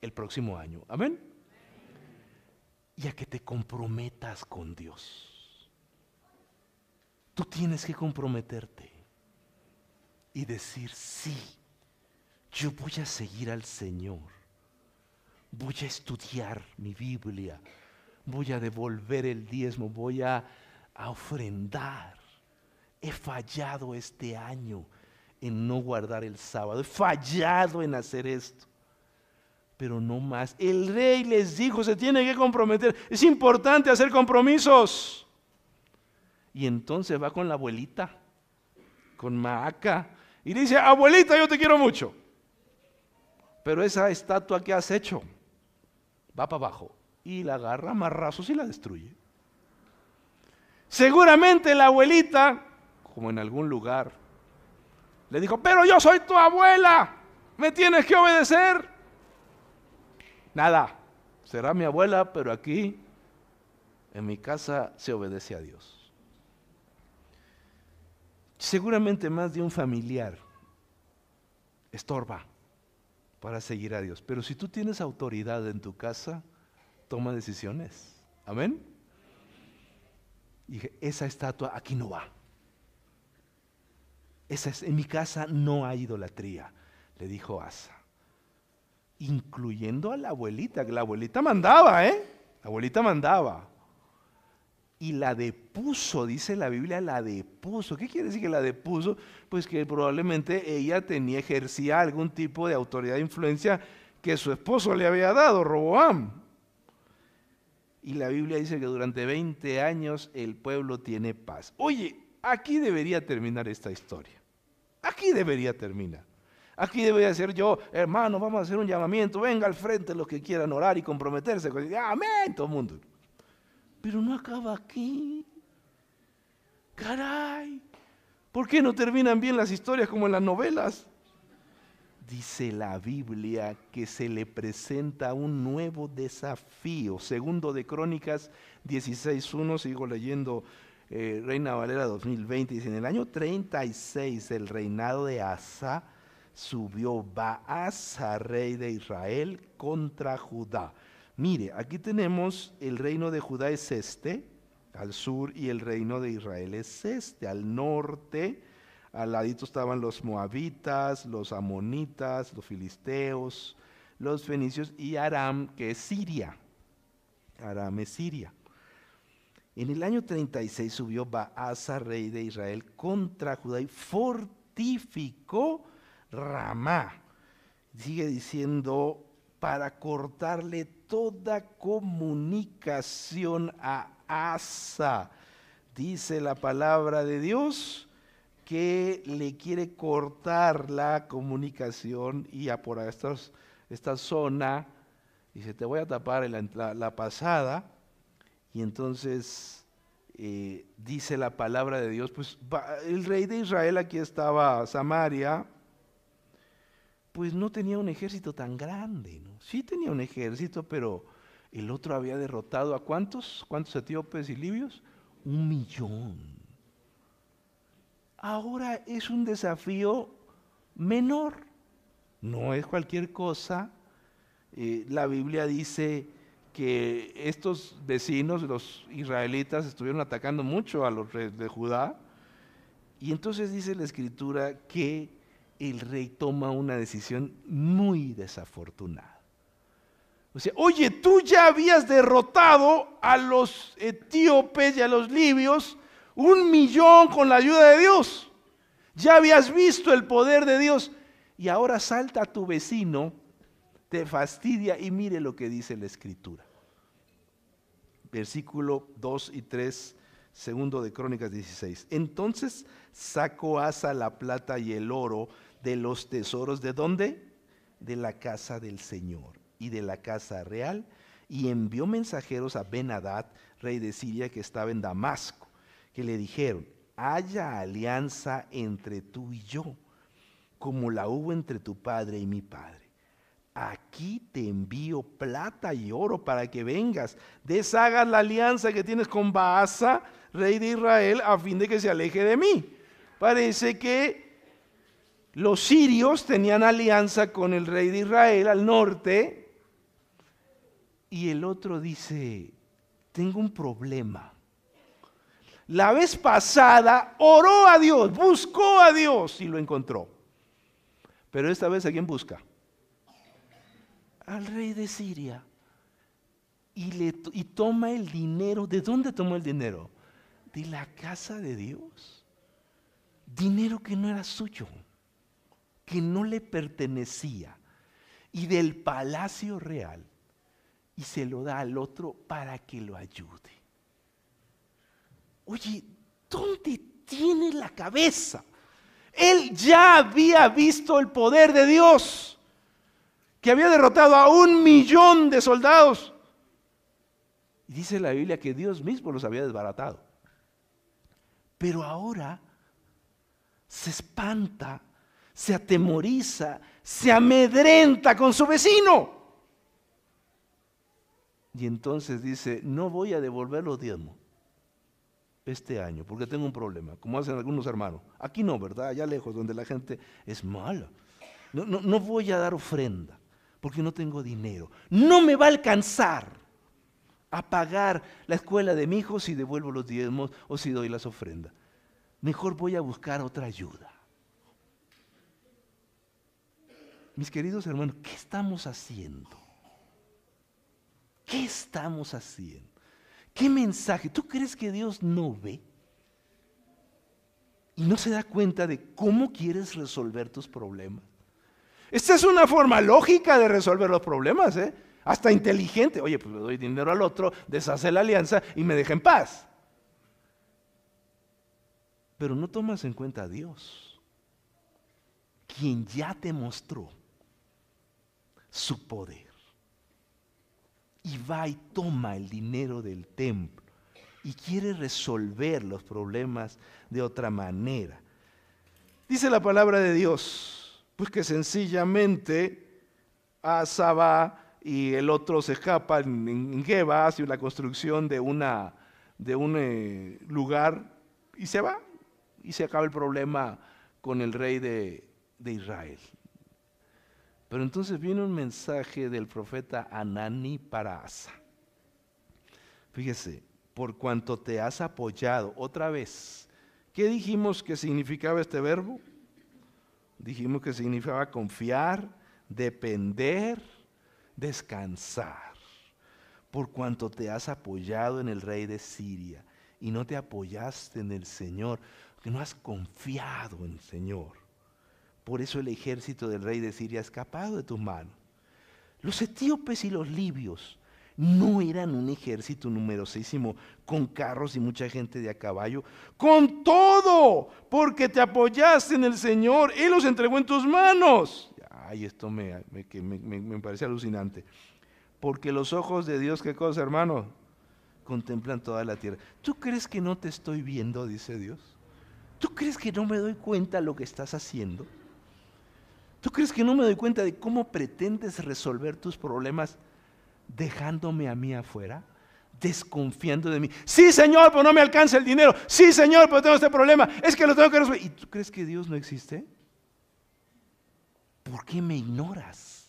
el próximo año. Amén. Y a que te comprometas con Dios. Tú tienes que comprometerte y decir: sí, yo voy a seguir al Señor. Voy a estudiar mi Biblia. Voy a devolver el diezmo. Voy a ofrendar. He fallado este año en no guardar el sábado. He fallado en hacer esto. Pero no más. El rey les dijo: se tiene que comprometer. Es importante hacer compromisos. Y entonces va con la abuelita, con Maaca, y dice: abuelita, yo te quiero mucho, pero esa estatua que has hecho va para abajo. Y la agarra a marrazos y la destruye. Seguramente la abuelita, como en algún lugar, le dijo: pero yo soy tu abuela, me tienes que obedecer. Nada, será mi abuela, pero aquí en mi casa se obedece a Dios. Seguramente más de un familiar estorba para seguir a Dios, pero si tú tienes autoridad en tu casa, toma decisiones. Amén. Dije: esa estatua aquí no va. En mi casa no hay idolatría, le dijo Asa, incluyendo a la abuelita, que la abuelita mandaba, La abuelita mandaba. Y la depuso, dice la Biblia, la depuso. ¿Qué quiere decir que la depuso? Pues que probablemente ella ejercía algún tipo de autoridad e influencia que su esposo le había dado, Roboam. Y la Biblia dice que durante 20 años el pueblo tiene paz. Oye, aquí debería terminar esta historia. Aquí debería terminar. Aquí debería ser yo: hermano, vamos a hacer un llamamiento, venga al frente los que quieran orar y comprometerse. Amén, todo el mundo. Pero no acaba aquí. Caray, ¿por qué no terminan bien las historias como en las novelas? Dice la Biblia que se le presenta un nuevo desafío. Segundo de Crónicas 16:1, sigo leyendo Reina Valera 2020, dice: en el año 36 del reinado de Asa, subió Baasa, rey de Israel, contra Judá. Mire, aquí tenemos el reino de Judá es este, al sur, y el reino de Israel es este, al norte. Al ladito estaban los moabitas, los amonitas, los filisteos, los fenicios y Aram, que es Siria. Aram es Siria. En el año 36 subió Baasa, rey de Israel, contra Judá y fortificó Ramá. Sigue diciendo: para cortarle toda comunicación a Asa. Dice la palabra de Dios que le quiere cortar la comunicación y a por esta zona. Dice: te voy a tapar la pasada. Y entonces dice la palabra de Dios, pues el rey de Israel, aquí estaba Samaria, pues no tenía un ejército tan grande, ¿no? Sí tenía un ejército, pero el otro había derrotado ¿a cuántos? ¿Cuántos etíopes y libios? 1 millón. Ahora es un desafío menor, no es cualquier cosa. La Biblia dice que estos vecinos, los israelitas, estuvieron atacando mucho a los reyes de Judá, y entonces dice la Escritura que el rey toma una decisión muy desafortunada. O sea: oye, tú ya habías derrotado a los etíopes y a los libios 1 millón con la ayuda de Dios. Ya habías visto el poder de Dios y ahora salta tu vecino, te fastidia, y mire lo que dice la Escritura. Versículo 2 y 3, segundo de Crónicas 16. Entonces sacó Asa la plata y el oro de los tesoros, ¿de dónde? De la casa del Señor y de la casa real, y envió mensajeros a Ben-Hadad, rey de Siria, que estaba en Damasco, que le dijeron: haya alianza entre tú y yo, como la hubo entre tu padre y mi padre. Aquí te envío plata y oro para que vengas, deshagas la alianza que tienes con Baasa, rey de Israel, a fin de que se aleje de mí. Parece que Los sirios tenían alianza con el rey de Israel al norte, y el otro dice, tengo un problema. La vez pasada oró a Dios, buscó a Dios y lo encontró. Pero esta vez, ¿a quién busca? Al rey de Siria. Y toma el dinero. ¿De dónde tomó el dinero? De la casa de Dios. Dinero que no era suyo, que no le pertenecía, y del palacio real, y se lo da al otro para que lo ayude. Oye, ¿dónde tiene la cabeza? Él ya había visto el poder de Dios, que había derrotado a 1,000,000 de soldados. Y dice la Biblia que Dios mismo los había desbaratado. Pero ahora se espanta, se atemoriza, se amedrenta con su vecino. Y entonces dice, no voy a devolver los diezmos este año, porque tengo un problema, como hacen algunos hermanos. Aquí no, ¿verdad? Allá lejos, donde la gente es mala. No voy a dar ofrenda, porque no tengo dinero. No me va a alcanzar a pagar la escuela de mi hijo si devuelvo los diezmos o si doy las ofrendas. Mejor voy a buscar otra ayuda. Mis queridos hermanos, ¿qué estamos haciendo? ¿Qué estamos haciendo? ¿Qué mensaje? ¿Tú crees que Dios no ve? ¿Y no se da cuenta de cómo quieres resolver tus problemas? Esta es una forma lógica de resolver los problemas, ¿eh? Hasta inteligente. Oye, pues le doy dinero al otro, deshace la alianza y me deja en paz. Pero no tomas en cuenta a Dios, quien ya te mostró su poder. Y va y toma el dinero del templo y quiere resolver los problemas de otra manera. Dice la palabra de Dios, pues que sencillamente Asa va y el otro se escapa en Geba, hace la construcción de un lugar y se va. Y se acaba el problema con el rey de Israel. Pero entonces viene un mensaje del profeta Hanani para Asa. Fíjese, por cuanto te has apoyado, otra vez, ¿qué dijimos que significaba este verbo? Dijimos que significaba confiar, depender, descansar. Por cuanto te has apoyado en el rey de Siria y no te apoyaste en el Señor, que no has confiado en el Señor. Por eso el ejército del rey de Siria ha escapado de tus manos. Los etíopes y los libios no eran un ejército numerosísimo con carros y mucha gente de a caballo. Con todo, porque te apoyaste en el Señor, Él los entregó en tus manos. Ay, esto me parece alucinante. Porque los ojos de Dios, ¿qué cosa, hermano? Contemplan toda la tierra. ¿Tú crees que no te estoy viendo? Dice Dios. ¿Tú crees que no me doy cuenta de lo que estás haciendo? ¿Tú crees que no me doy cuenta de cómo pretendes resolver tus problemas dejándome a mí afuera? Desconfiando de mí. Sí, Señor, pero no me alcanza el dinero. Sí, Señor, pero tengo este problema. Es que lo tengo que resolver. ¿Y tú crees que Dios no existe? ¿Por qué me ignoras?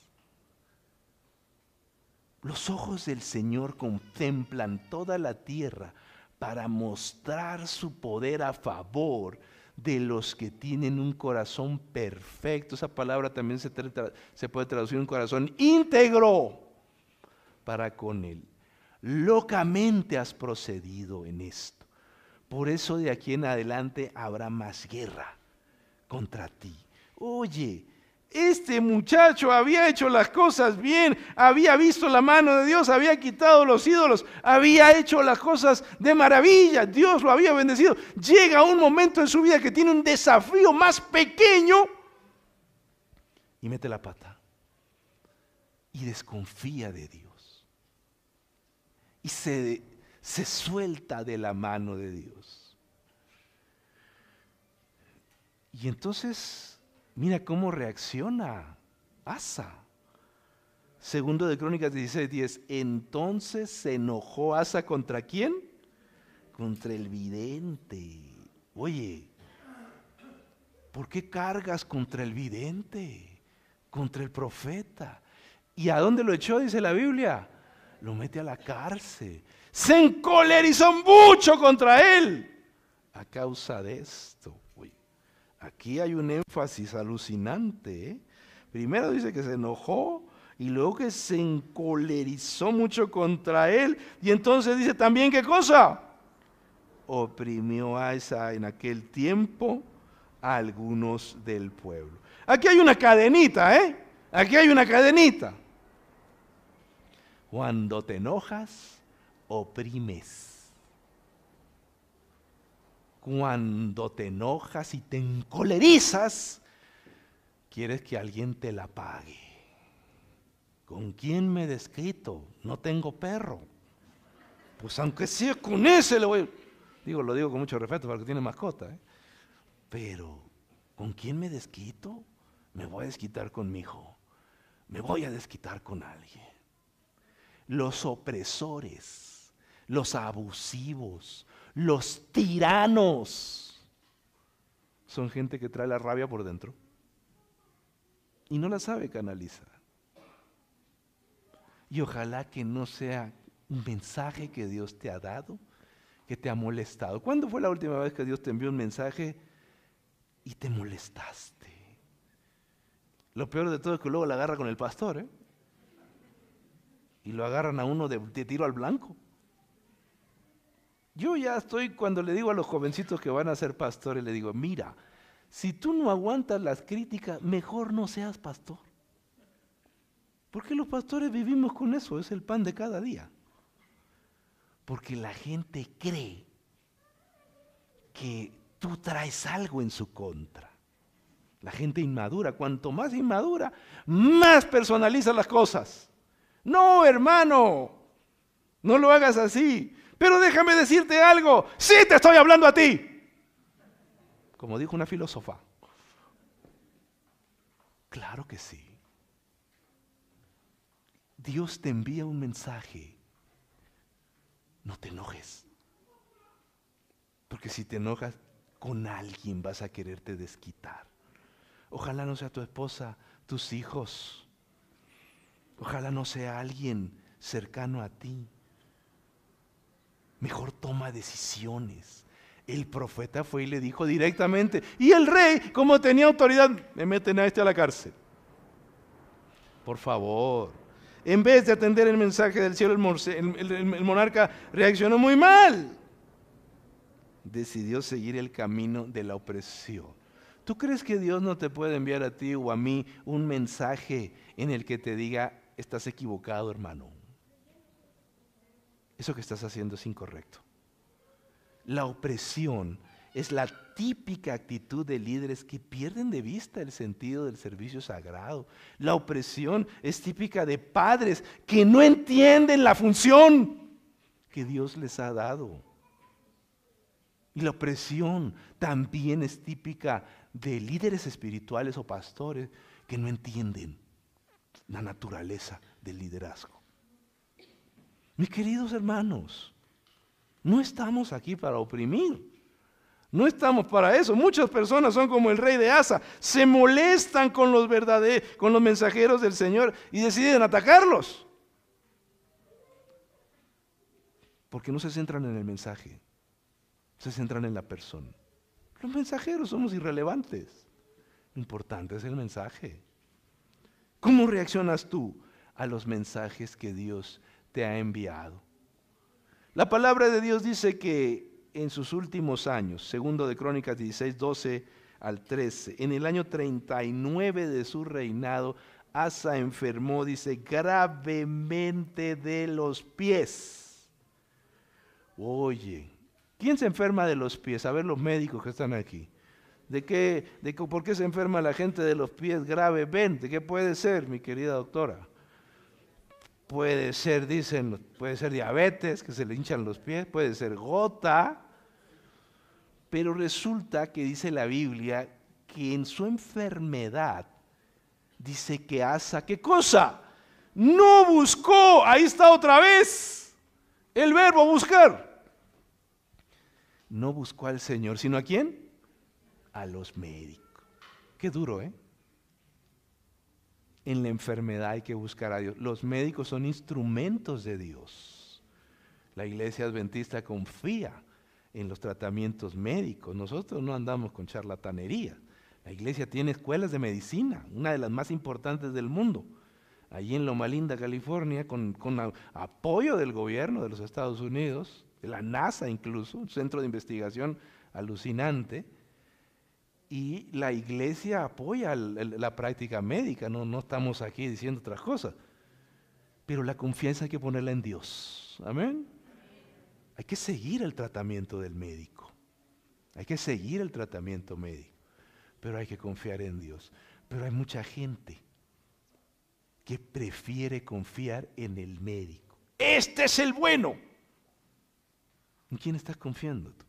Los ojos del Señor contemplan toda la tierra para mostrar su poder a favor de los que tienen un corazón perfecto. Esa palabra también se puede traducir un corazón íntegro para con Él. Locamente has procedido en esto. Por eso de aquí en adelante habrá más guerra contra ti. Oye, este muchacho había hecho las cosas bien, había visto la mano de Dios, había quitado los ídolos, había hecho las cosas de maravilla, Dios lo había bendecido. Llega un momento en su vida que tiene un desafío más pequeño y mete la pata y desconfía de Dios y se suelta de la mano de Dios. Y entonces mira cómo reacciona Asa. Segundo de Crónicas 16:10. Entonces se enojó Asa ¿contra quién? Contra el vidente. Oye, ¿por qué cargas contra el vidente, contra el profeta? ¿Y a dónde lo echó, dice la Biblia? Lo mete a la cárcel. Se encolerizó mucho contra él a causa de esto. Uy, aquí hay un énfasis alucinante, ¿eh? Primero dice que se enojó y luego que se encolerizó mucho contra él. Y entonces dice también, ¿qué cosa? Oprimió a Asa en aquel tiempo a algunos del pueblo. Aquí hay una cadenita, ¿eh? Aquí hay una cadenita. Cuando te enojas, oprimes. Cuando te enojas y te encolerizas, quieres que alguien te la pague. ¿Con quién me desquito? No tengo perro. Pues aunque sea con ese le voy. Lo digo con mucho respeto para el que tiene mascota, ¿eh? Pero, ¿con quién me desquito? Me voy a desquitar con mi hijo. Me voy a desquitar con alguien. Los opresores, los abusivos, los tiranos, son gente que trae la rabia por dentro y no la sabe canalizar. Y ojalá que no sea un mensaje que Dios te ha dado, que te ha molestado. ¿Cuándo fue la última vez que Dios te envió un mensaje y te molestaste? Lo peor de todo es que luego la agarra con el pastor, ¿eh? Y lo agarran a uno de tiro al blanco. Yo ya estoy, cuando le digo a los jovencitos que van a ser pastores, le digo, mira, si tú no aguantas las críticas, mejor no seas pastor. Porque los pastores vivimos con eso, es el pan de cada día. Porque la gente cree que tú traes algo en su contra. La gente inmadura, cuanto más inmadura, más personaliza las cosas. No, hermano, no lo hagas así. Pero déjame decirte algo, sí te estoy hablando a ti. Como dijo una filósofa. Claro que sí. Dios te envía un mensaje. No te enojes. Porque si te enojas con alguien vas a quererte desquitar. Ojalá no sea tu esposa, tus hijos. Ojalá no sea alguien cercano a ti. Mejor toma decisiones. El profeta fue y le dijo directamente. Y el rey, como tenía autoridad, me meten a a la cárcel. Por favor. En vez de atender el mensaje del cielo, el monarca reaccionó muy mal. Decidió seguir el camino de la opresión. ¿Tú crees que Dios no te puede enviar a ti o a mí un mensaje en el que te diga, estás equivocado, hermano? Eso que estás haciendo es incorrecto. La opresión es la típica actitud de líderes que pierden de vista el sentido del servicio sagrado. La opresión es típica de padres que no entienden la función que Dios les ha dado. Y la opresión también es típica de líderes espirituales o pastores que no entienden la naturaleza del liderazgo. Mis queridos hermanos, no estamos aquí para oprimir. No estamos para eso. Muchas personas son como el rey de Asa. Se molestan con los mensajeros del Señor y deciden atacarlos. Porque no se centran en el mensaje. Se centran en la persona. Los mensajeros somos irrelevantes. Lo importante es el mensaje. ¿Cómo reaccionas tú a los mensajes que Dios te ha enviado? La palabra de Dios dice que en sus últimos años, segundo de Crónicas 16, 12 al 13, en el año 39 de su reinado, Asa enfermó, dice, gravemente de los pies. Oye, ¿quién se enferma de los pies? A ver los médicos que están aquí. ¿Por qué se enferma la gente de los pies gravemente? ¿Qué puede ser, mi querida doctora? Puede ser, dicen, puede ser diabetes, que se le hinchan los pies, puede ser gota, pero resulta que dice la Biblia que en su enfermedad, dice que Asa, ¿qué cosa? No buscó, ahí está otra vez, el verbo buscar. No buscó al Señor, ¿sino a quién? A los médicos. Qué duro, ¿eh? En la enfermedad hay que buscar a Dios. Los médicos son instrumentos de Dios. La iglesia adventista confía en los tratamientos médicos. Nosotros no andamos con charlatanería. La iglesia tiene escuelas de medicina, una de las más importantes del mundo. Allí en Loma Linda, California, con apoyo del gobierno de los Estados Unidos, de la NASA incluso, un centro de investigación alucinante. Y la iglesia apoya la práctica médica, no estamos aquí diciendo otras cosas. Pero la confianza hay que ponerla en Dios. Amén. Hay que seguir el tratamiento del médico. Hay que seguir el tratamiento médico. Pero hay que confiar en Dios. Pero hay mucha gente que prefiere confiar en el médico. Este es el bueno. ¿En quién estás confiando tú?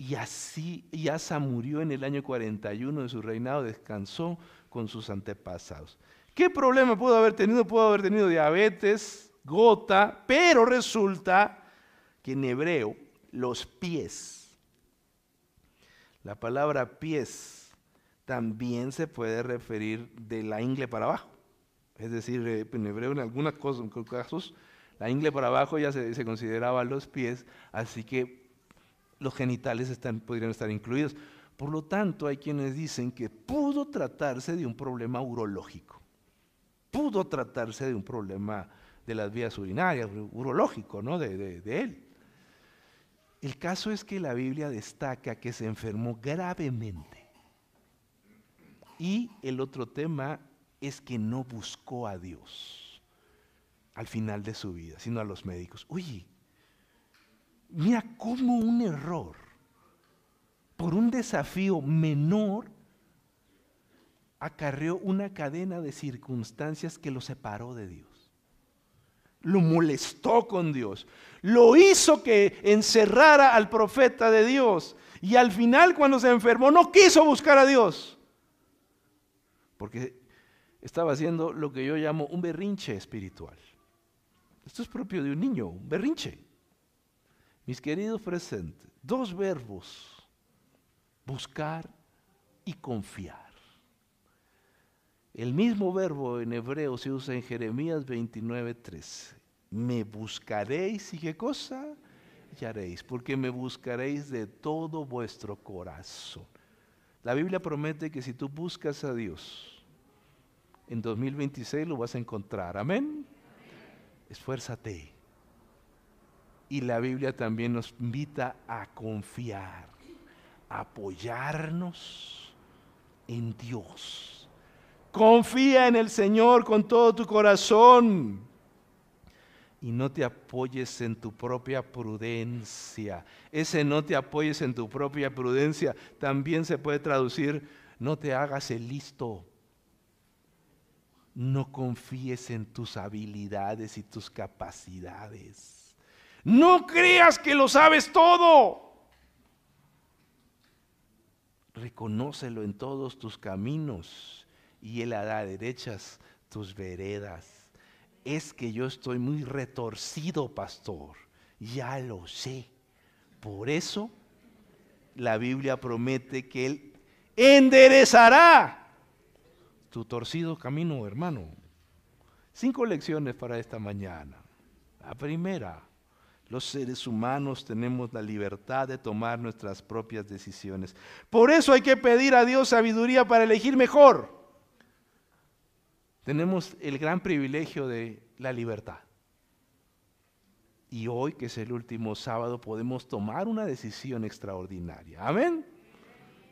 Y así, y Asa murió en el año 41 de su reinado, descansó con sus antepasados. ¿Qué problema pudo haber tenido? Pudo haber tenido diabetes, gota, pero resulta que en hebreo los pies, la palabra pies también se puede referir de la ingle para abajo. Es decir, en hebreo en algunos casos, la ingle para abajo ya se consideraba los pies, así que los genitales podrían estar incluidos. Por lo tanto, hay quienes dicen que pudo tratarse de un problema urológico. Pudo tratarse de un problema de las vías urinarias, urológico, ¿no? de él. El caso es que la Biblia destaca que se enfermó gravemente. Y el otro tema es que no buscó a Dios al final de su vida, sino a los médicos. Oye, mira cómo un error por un desafío menor acarreó una cadena de circunstancias que lo separó de Dios. Lo molestó con Dios, lo hizo que encerrara al profeta de Dios y al final cuando se enfermó no quiso buscar a Dios porque estaba haciendo lo que yo llamo un berrinche espiritual. Esto es propio de un niño, un berrinche. Mis queridos presentes, dos verbos, buscar y confiar. El mismo verbo en hebreo se usa en Jeremías 29:13. Me buscaréis y ¿qué cosa? Y haréis, porque me buscaréis de todo vuestro corazón. La Biblia promete que si tú buscas a Dios, en 2026 lo vas a encontrar. Amén. Esfuérzate. Y la Biblia también nos invita a confiar, a apoyarnos en Dios. Confía en el Señor con todo tu corazón y no te apoyes en tu propia prudencia. Ese no te apoyes en tu propia prudencia también se puede traducir no te hagas el listo. No confíes en tus habilidades y tus capacidades. No creas que lo sabes todo. Reconócelo en todos tus caminos y Él hará derechas tus veredas. Es que yo estoy muy retorcido, pastor. Ya lo sé. Por eso la Biblia promete que Él enderezará tu torcido camino, hermano. 5 lecciones para esta mañana. La primera, los seres humanos tenemos la libertad de tomar nuestras propias decisiones. Por eso hay que pedir a Dios sabiduría para elegir mejor. Tenemos el gran privilegio de la libertad. Y hoy, que es el último sábado, podemos tomar una decisión extraordinaria. Amén.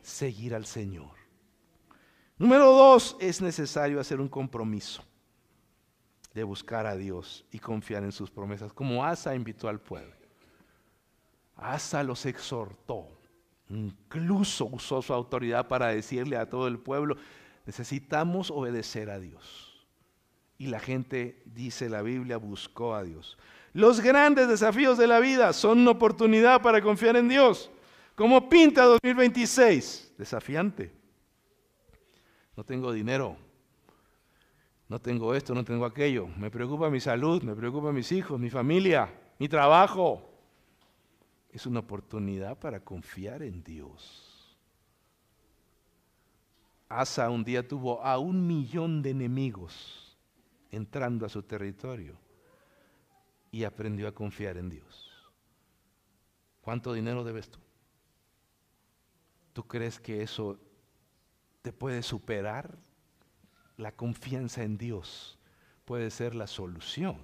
Seguir al Señor. Número 2, es necesario hacer un compromiso de buscar a Dios y confiar en sus promesas, como Asa invitó al pueblo. Asa los exhortó, incluso usó su autoridad para decirle a todo el pueblo, necesitamos obedecer a Dios. Y la gente, dice la Biblia, buscó a Dios. Los grandes desafíos de la vida son una oportunidad para confiar en Dios. ¿Cómo pinta 2026? Desafiante. No tengo dinero, no tengo esto, no tengo aquello. Me preocupa mi salud, me preocupa mis hijos, mi familia, mi trabajo. Es una oportunidad para confiar en Dios. Asa un día tuvo a 1,000,000 de enemigos entrando a su territorio y aprendió a confiar en Dios. ¿Cuánto dinero debes tú? ¿Tú crees que eso te puede superar? La confianza en Dios puede ser la solución.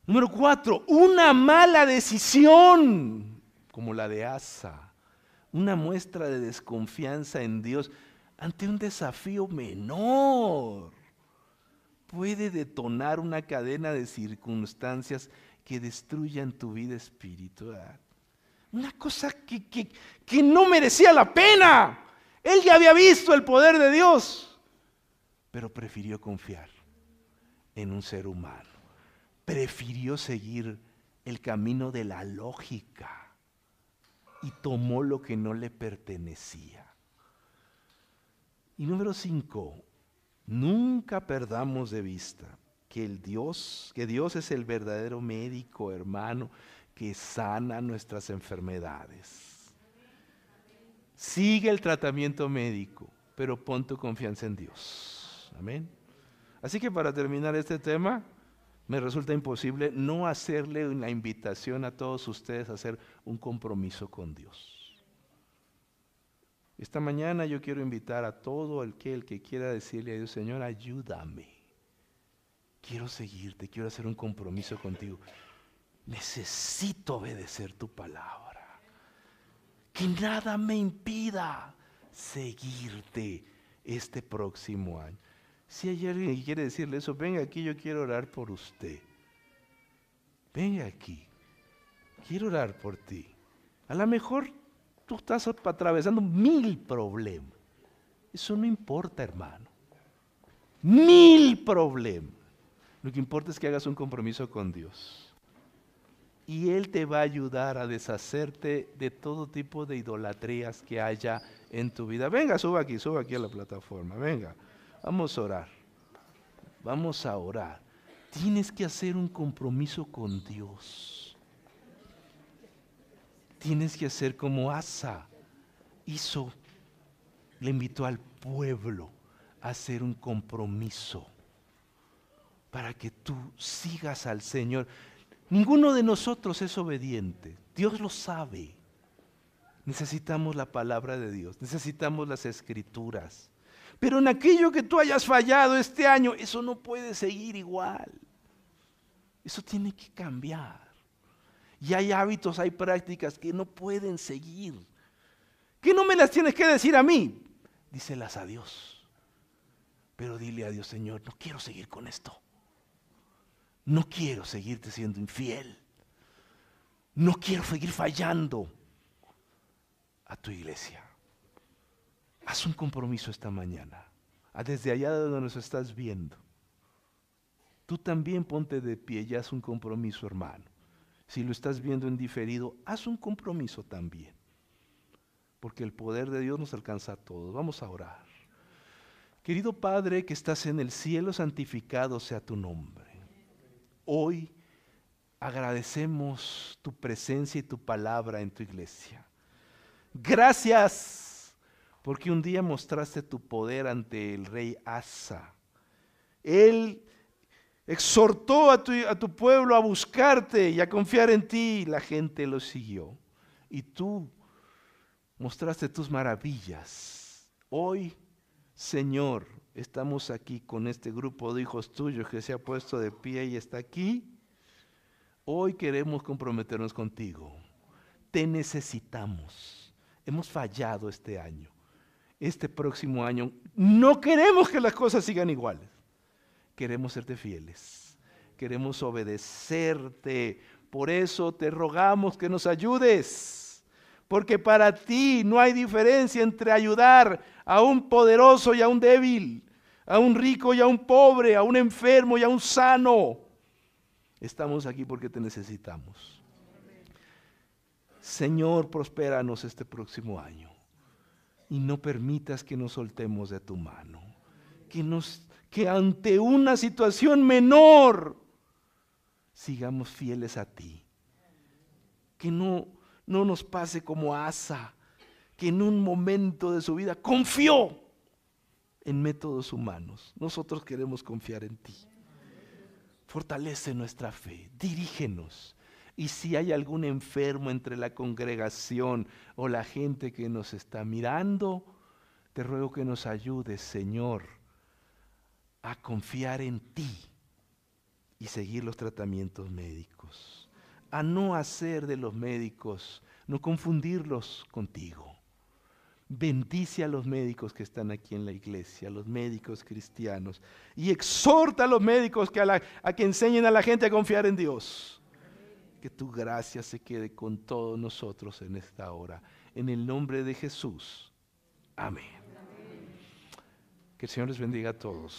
Número 4, una mala decisión, como la de Asa, una muestra de desconfianza en Dios ante un desafío menor, puede detonar una cadena de circunstancias que destruyan tu vida espiritual. Una cosa que no merecía la pena. Él ya había visto el poder de Dios, pero prefirió confiar en un ser humano. Prefirió seguir el camino de la lógica y tomó lo que no le pertenecía. Y número 5, nunca perdamos de vista que Dios es el verdadero médico, hermano, que sana nuestras enfermedades. Sigue el tratamiento médico, pero pon tu confianza en Dios. Amén. Así que para terminar este tema, me resulta imposible no hacerle una invitación a todos ustedes a hacer un compromiso con Dios. Esta mañana yo quiero invitar a todo el que quiera decirle a Dios: Señor, ayúdame. Quiero seguirte, quiero hacer un compromiso contigo. Necesito obedecer tu palabra. Que nada me impida seguirte este próximo año. Si hay alguien que quiere decirle eso, venga aquí, yo quiero orar por usted. Venga aquí, quiero orar por ti. A lo mejor tú estás atravesando 1000 problemas. Eso no importa, hermano. 1000 problemas. Lo que importa es que hagas un compromiso con Dios. Y Él te va a ayudar a deshacerte de todo tipo de idolatrías que haya en tu vida. Venga, suba aquí a la plataforma. Venga, vamos a orar. Vamos a orar. Tienes que hacer un compromiso con Dios. Tienes que hacer como Asa hizo. Le invitó al pueblo a hacer un compromiso para que tú sigas al Señor. Ninguno de nosotros es obediente. Dios lo sabe. Necesitamos la palabra de Dios. Necesitamos las escrituras. Pero en aquello que tú hayas fallado este año, eso no puede seguir igual. Eso tiene que cambiar. Y hay hábitos, hay prácticas que no pueden seguir. Que no me las tienes que decir a mí. Díselas a Dios. Pero dile a Dios: Señor, no quiero seguir con esto. No quiero seguirte siendo infiel. No quiero seguir fallando a tu iglesia. Haz un compromiso esta mañana. Desde allá de donde nos estás viendo. Tú también ponte de pie y haz un compromiso, hermano. Si lo estás viendo en diferido, haz un compromiso también. Porque el poder de Dios nos alcanza a todos. Vamos a orar. Querido Padre que estás en el cielo, santificado sea tu nombre. Hoy agradecemos tu presencia y tu palabra en tu iglesia. Gracias porque un día mostraste tu poder ante el rey Asa. Él exhortó a tu pueblo a buscarte y a confiar en ti. La gente lo siguió. Y tú mostraste tus maravillas. Hoy, Señor, estamos aquí con este grupo de hijos tuyos que se ha puesto de pie y está aquí. Hoy queremos comprometernos contigo. Te necesitamos. Hemos fallado este año. Este próximo año no queremos que las cosas sigan iguales. Queremos serte fieles. Queremos obedecerte. Por eso te rogamos que nos ayudes. Porque para ti no hay diferencia entre ayudar a un poderoso y a un débil, a un rico y a un pobre, a un enfermo y a un sano. Estamos aquí porque te necesitamos. Señor, prospéranos este próximo año y no permitas que nos soltemos de tu mano. Que ante una situación menor sigamos fieles a ti. Que no nos pase como Asa, que en un momento de su vida confió en métodos humanos. Nosotros queremos confiar en ti. Fortalece nuestra fe, dirígenos. Y si hay algún enfermo entre la congregación o la gente que nos está mirando, te ruego que nos ayudes, Señor, a confiar en ti y seguir los tratamientos médicos. A no hacer de los médicos, no confundirlos contigo. Bendice a los médicos que están aquí en la iglesia, a los médicos cristianos, y exhorta a los médicos a que enseñen a la gente a confiar en Dios. Que tu gracia se quede con todos nosotros en esta hora. En el nombre de Jesús. Amén. Que el Señor les bendiga a todos.